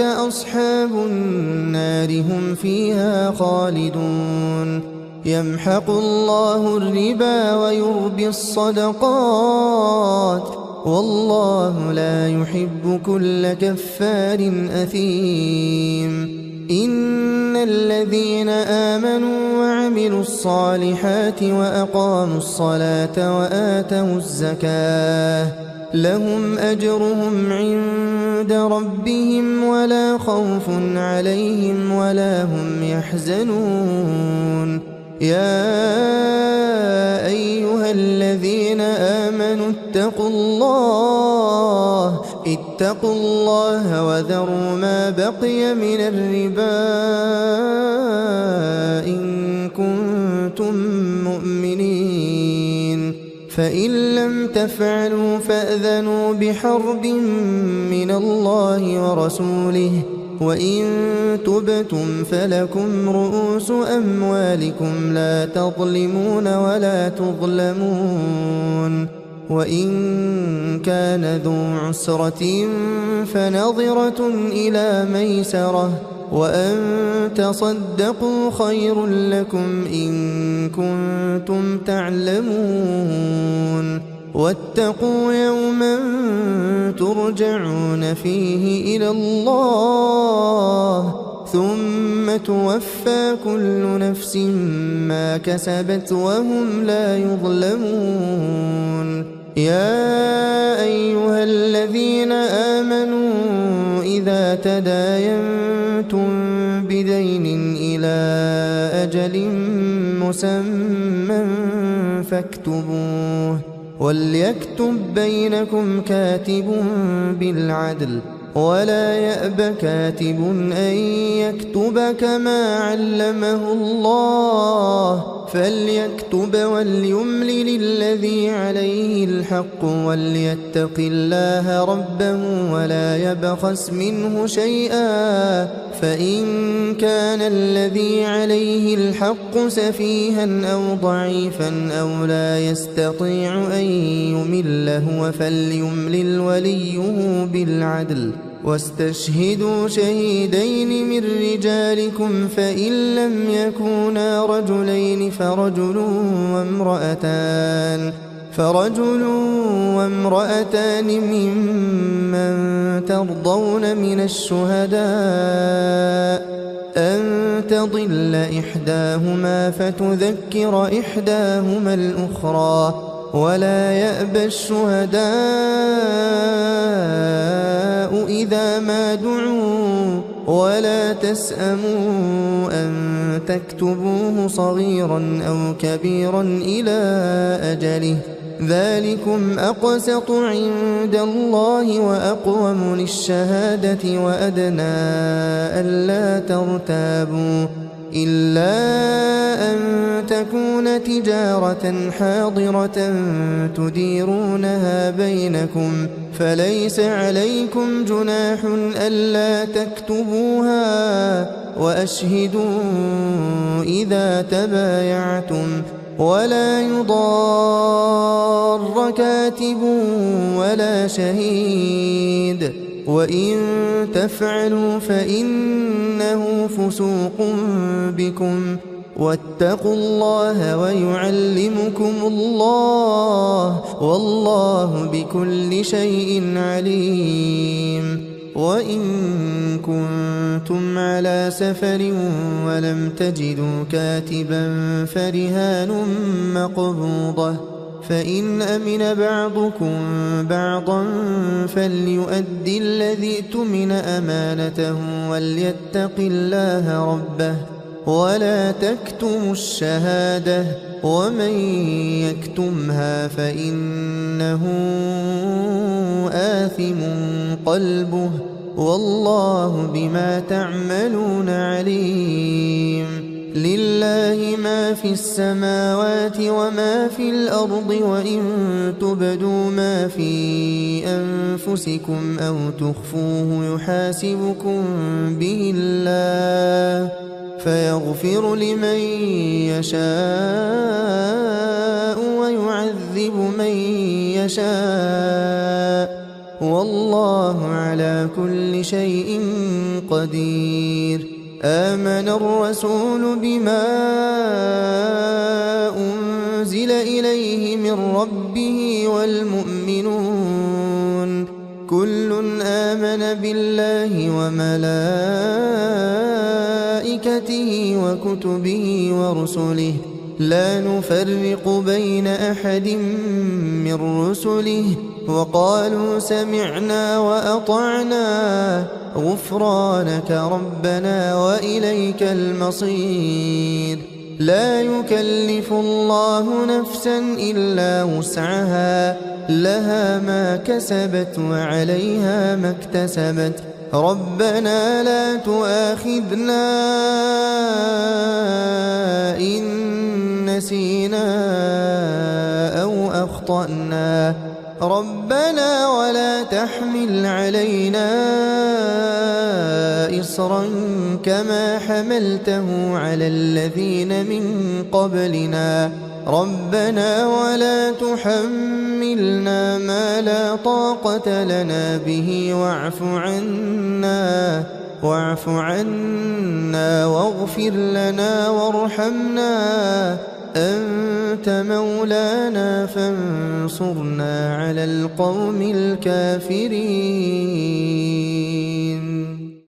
Speaker 1: أصحاب النار هم فيها خالدون يمحق الله الربا ويربي الصدقات والله لا يحب كل كفار أثيم إن الذين آمنوا وعملوا الصالحات وأقاموا الصلاة وآتوا الزكاة لهم أجرهم عند ربهم ولا خوف عليهم ولا هم يحزنون يا أيها الذين آمنوا اتقوا الله وذروا ما بقي من الربا إن كنتم مؤمنين فإن لم تفعلوا فأذنوا بحرب من الله ورسوله وإن تبتم فلكم رؤوس أموالكم لا تظلمون ولا تظلمون وإن كان ذو عسرة فنظرة إلى ميسرة وأن تصدقوا خير لكم إن كنتم تعلمون واتقوا يوما ترجعون فيه إلى الله ثم توفى كل نفس ما كسبت وهم لا يظلمون يا أيها الذين آمنوا إذا تداينتم بدين إلى أجل مسمى فاكتبوه وليكتب بينكم كاتب بالعدل ولا يأب كاتب أن يكتب كما علمه الله فليكتب وليملل الذي عليه الحق وليتق الله ربه ولا يبخس منه شيئا، فإن كان الذي عليه الحق سفيها أو ضعيفا أو لا يستطيع أن يمل هو فليملل وليه بالعدل، واستشهدوا شهيدين من رجالكم فإن لم يكونا رجلين فرجل وامرأتان ممن ترضون من الشهداء أن تضل إحداهما فتذكر إحداهما الأخرى، ولا يأبى الشهداء إذا ما دعوا، ولا تسأموا أن تكتبوه صغيرا أو كبيرا إلى أجله، ذلكم أقسط عند الله وأقوم للشهادة وأدنى ألا ترتابوا، إلا أن تكون تجارة حاضرة تديرونها بينكم فليس عليكم جناح ألا تكتبوها، وأشهدوا إذا تبايعتم، ولا يضار كاتب ولا شهيد، وإن تفعلوا فإنه فسوق بكم، واتقوا الله ويعلمكم الله والله بكل شيء عليم. وإن كنتم على سفر ولم تجدوا كاتبا فرهان مقبوضة، فإن أمن بعضكم بعضا فليؤدي الذي اؤتمن أمانته وليتق الله ربه ولا تكتموا الشهادة، ومن يكتمها فإنه آثم قلبه والله بما تعملون عليم. لله ما في السماوات وما في الأرض، وإن تبدوا ما في أنفسكم أو تخفوه يحاسبكم به الله فيغفر لمن يشاء ويعذب من يشاء، والله على كل شيء قدير. آمن الرسول بما أنزل إليه من ربه والمؤمنون كل آمن بالله وملائكته وكتبه ورسله لا نفرق بين أحد من رسله وقالوا سمعنا وأطعنا غفرانك ربنا وإليك المصير. لا يكلف الله نفسا إلا وسعها، لها ما كسبت وعليها ما اكتسبت. ربنا لا تؤاخذنا إن نسينا أو أخطأنا، ربنا ولا تحمل علينا إصرا كما حملته على الذين من قبلنا، ربنا ولا تحملنا ما لا طاقة لنا به واعف عنا واغفر لنا وارحمنا، أنت مولانا فانصرنا على القوم الكافرين.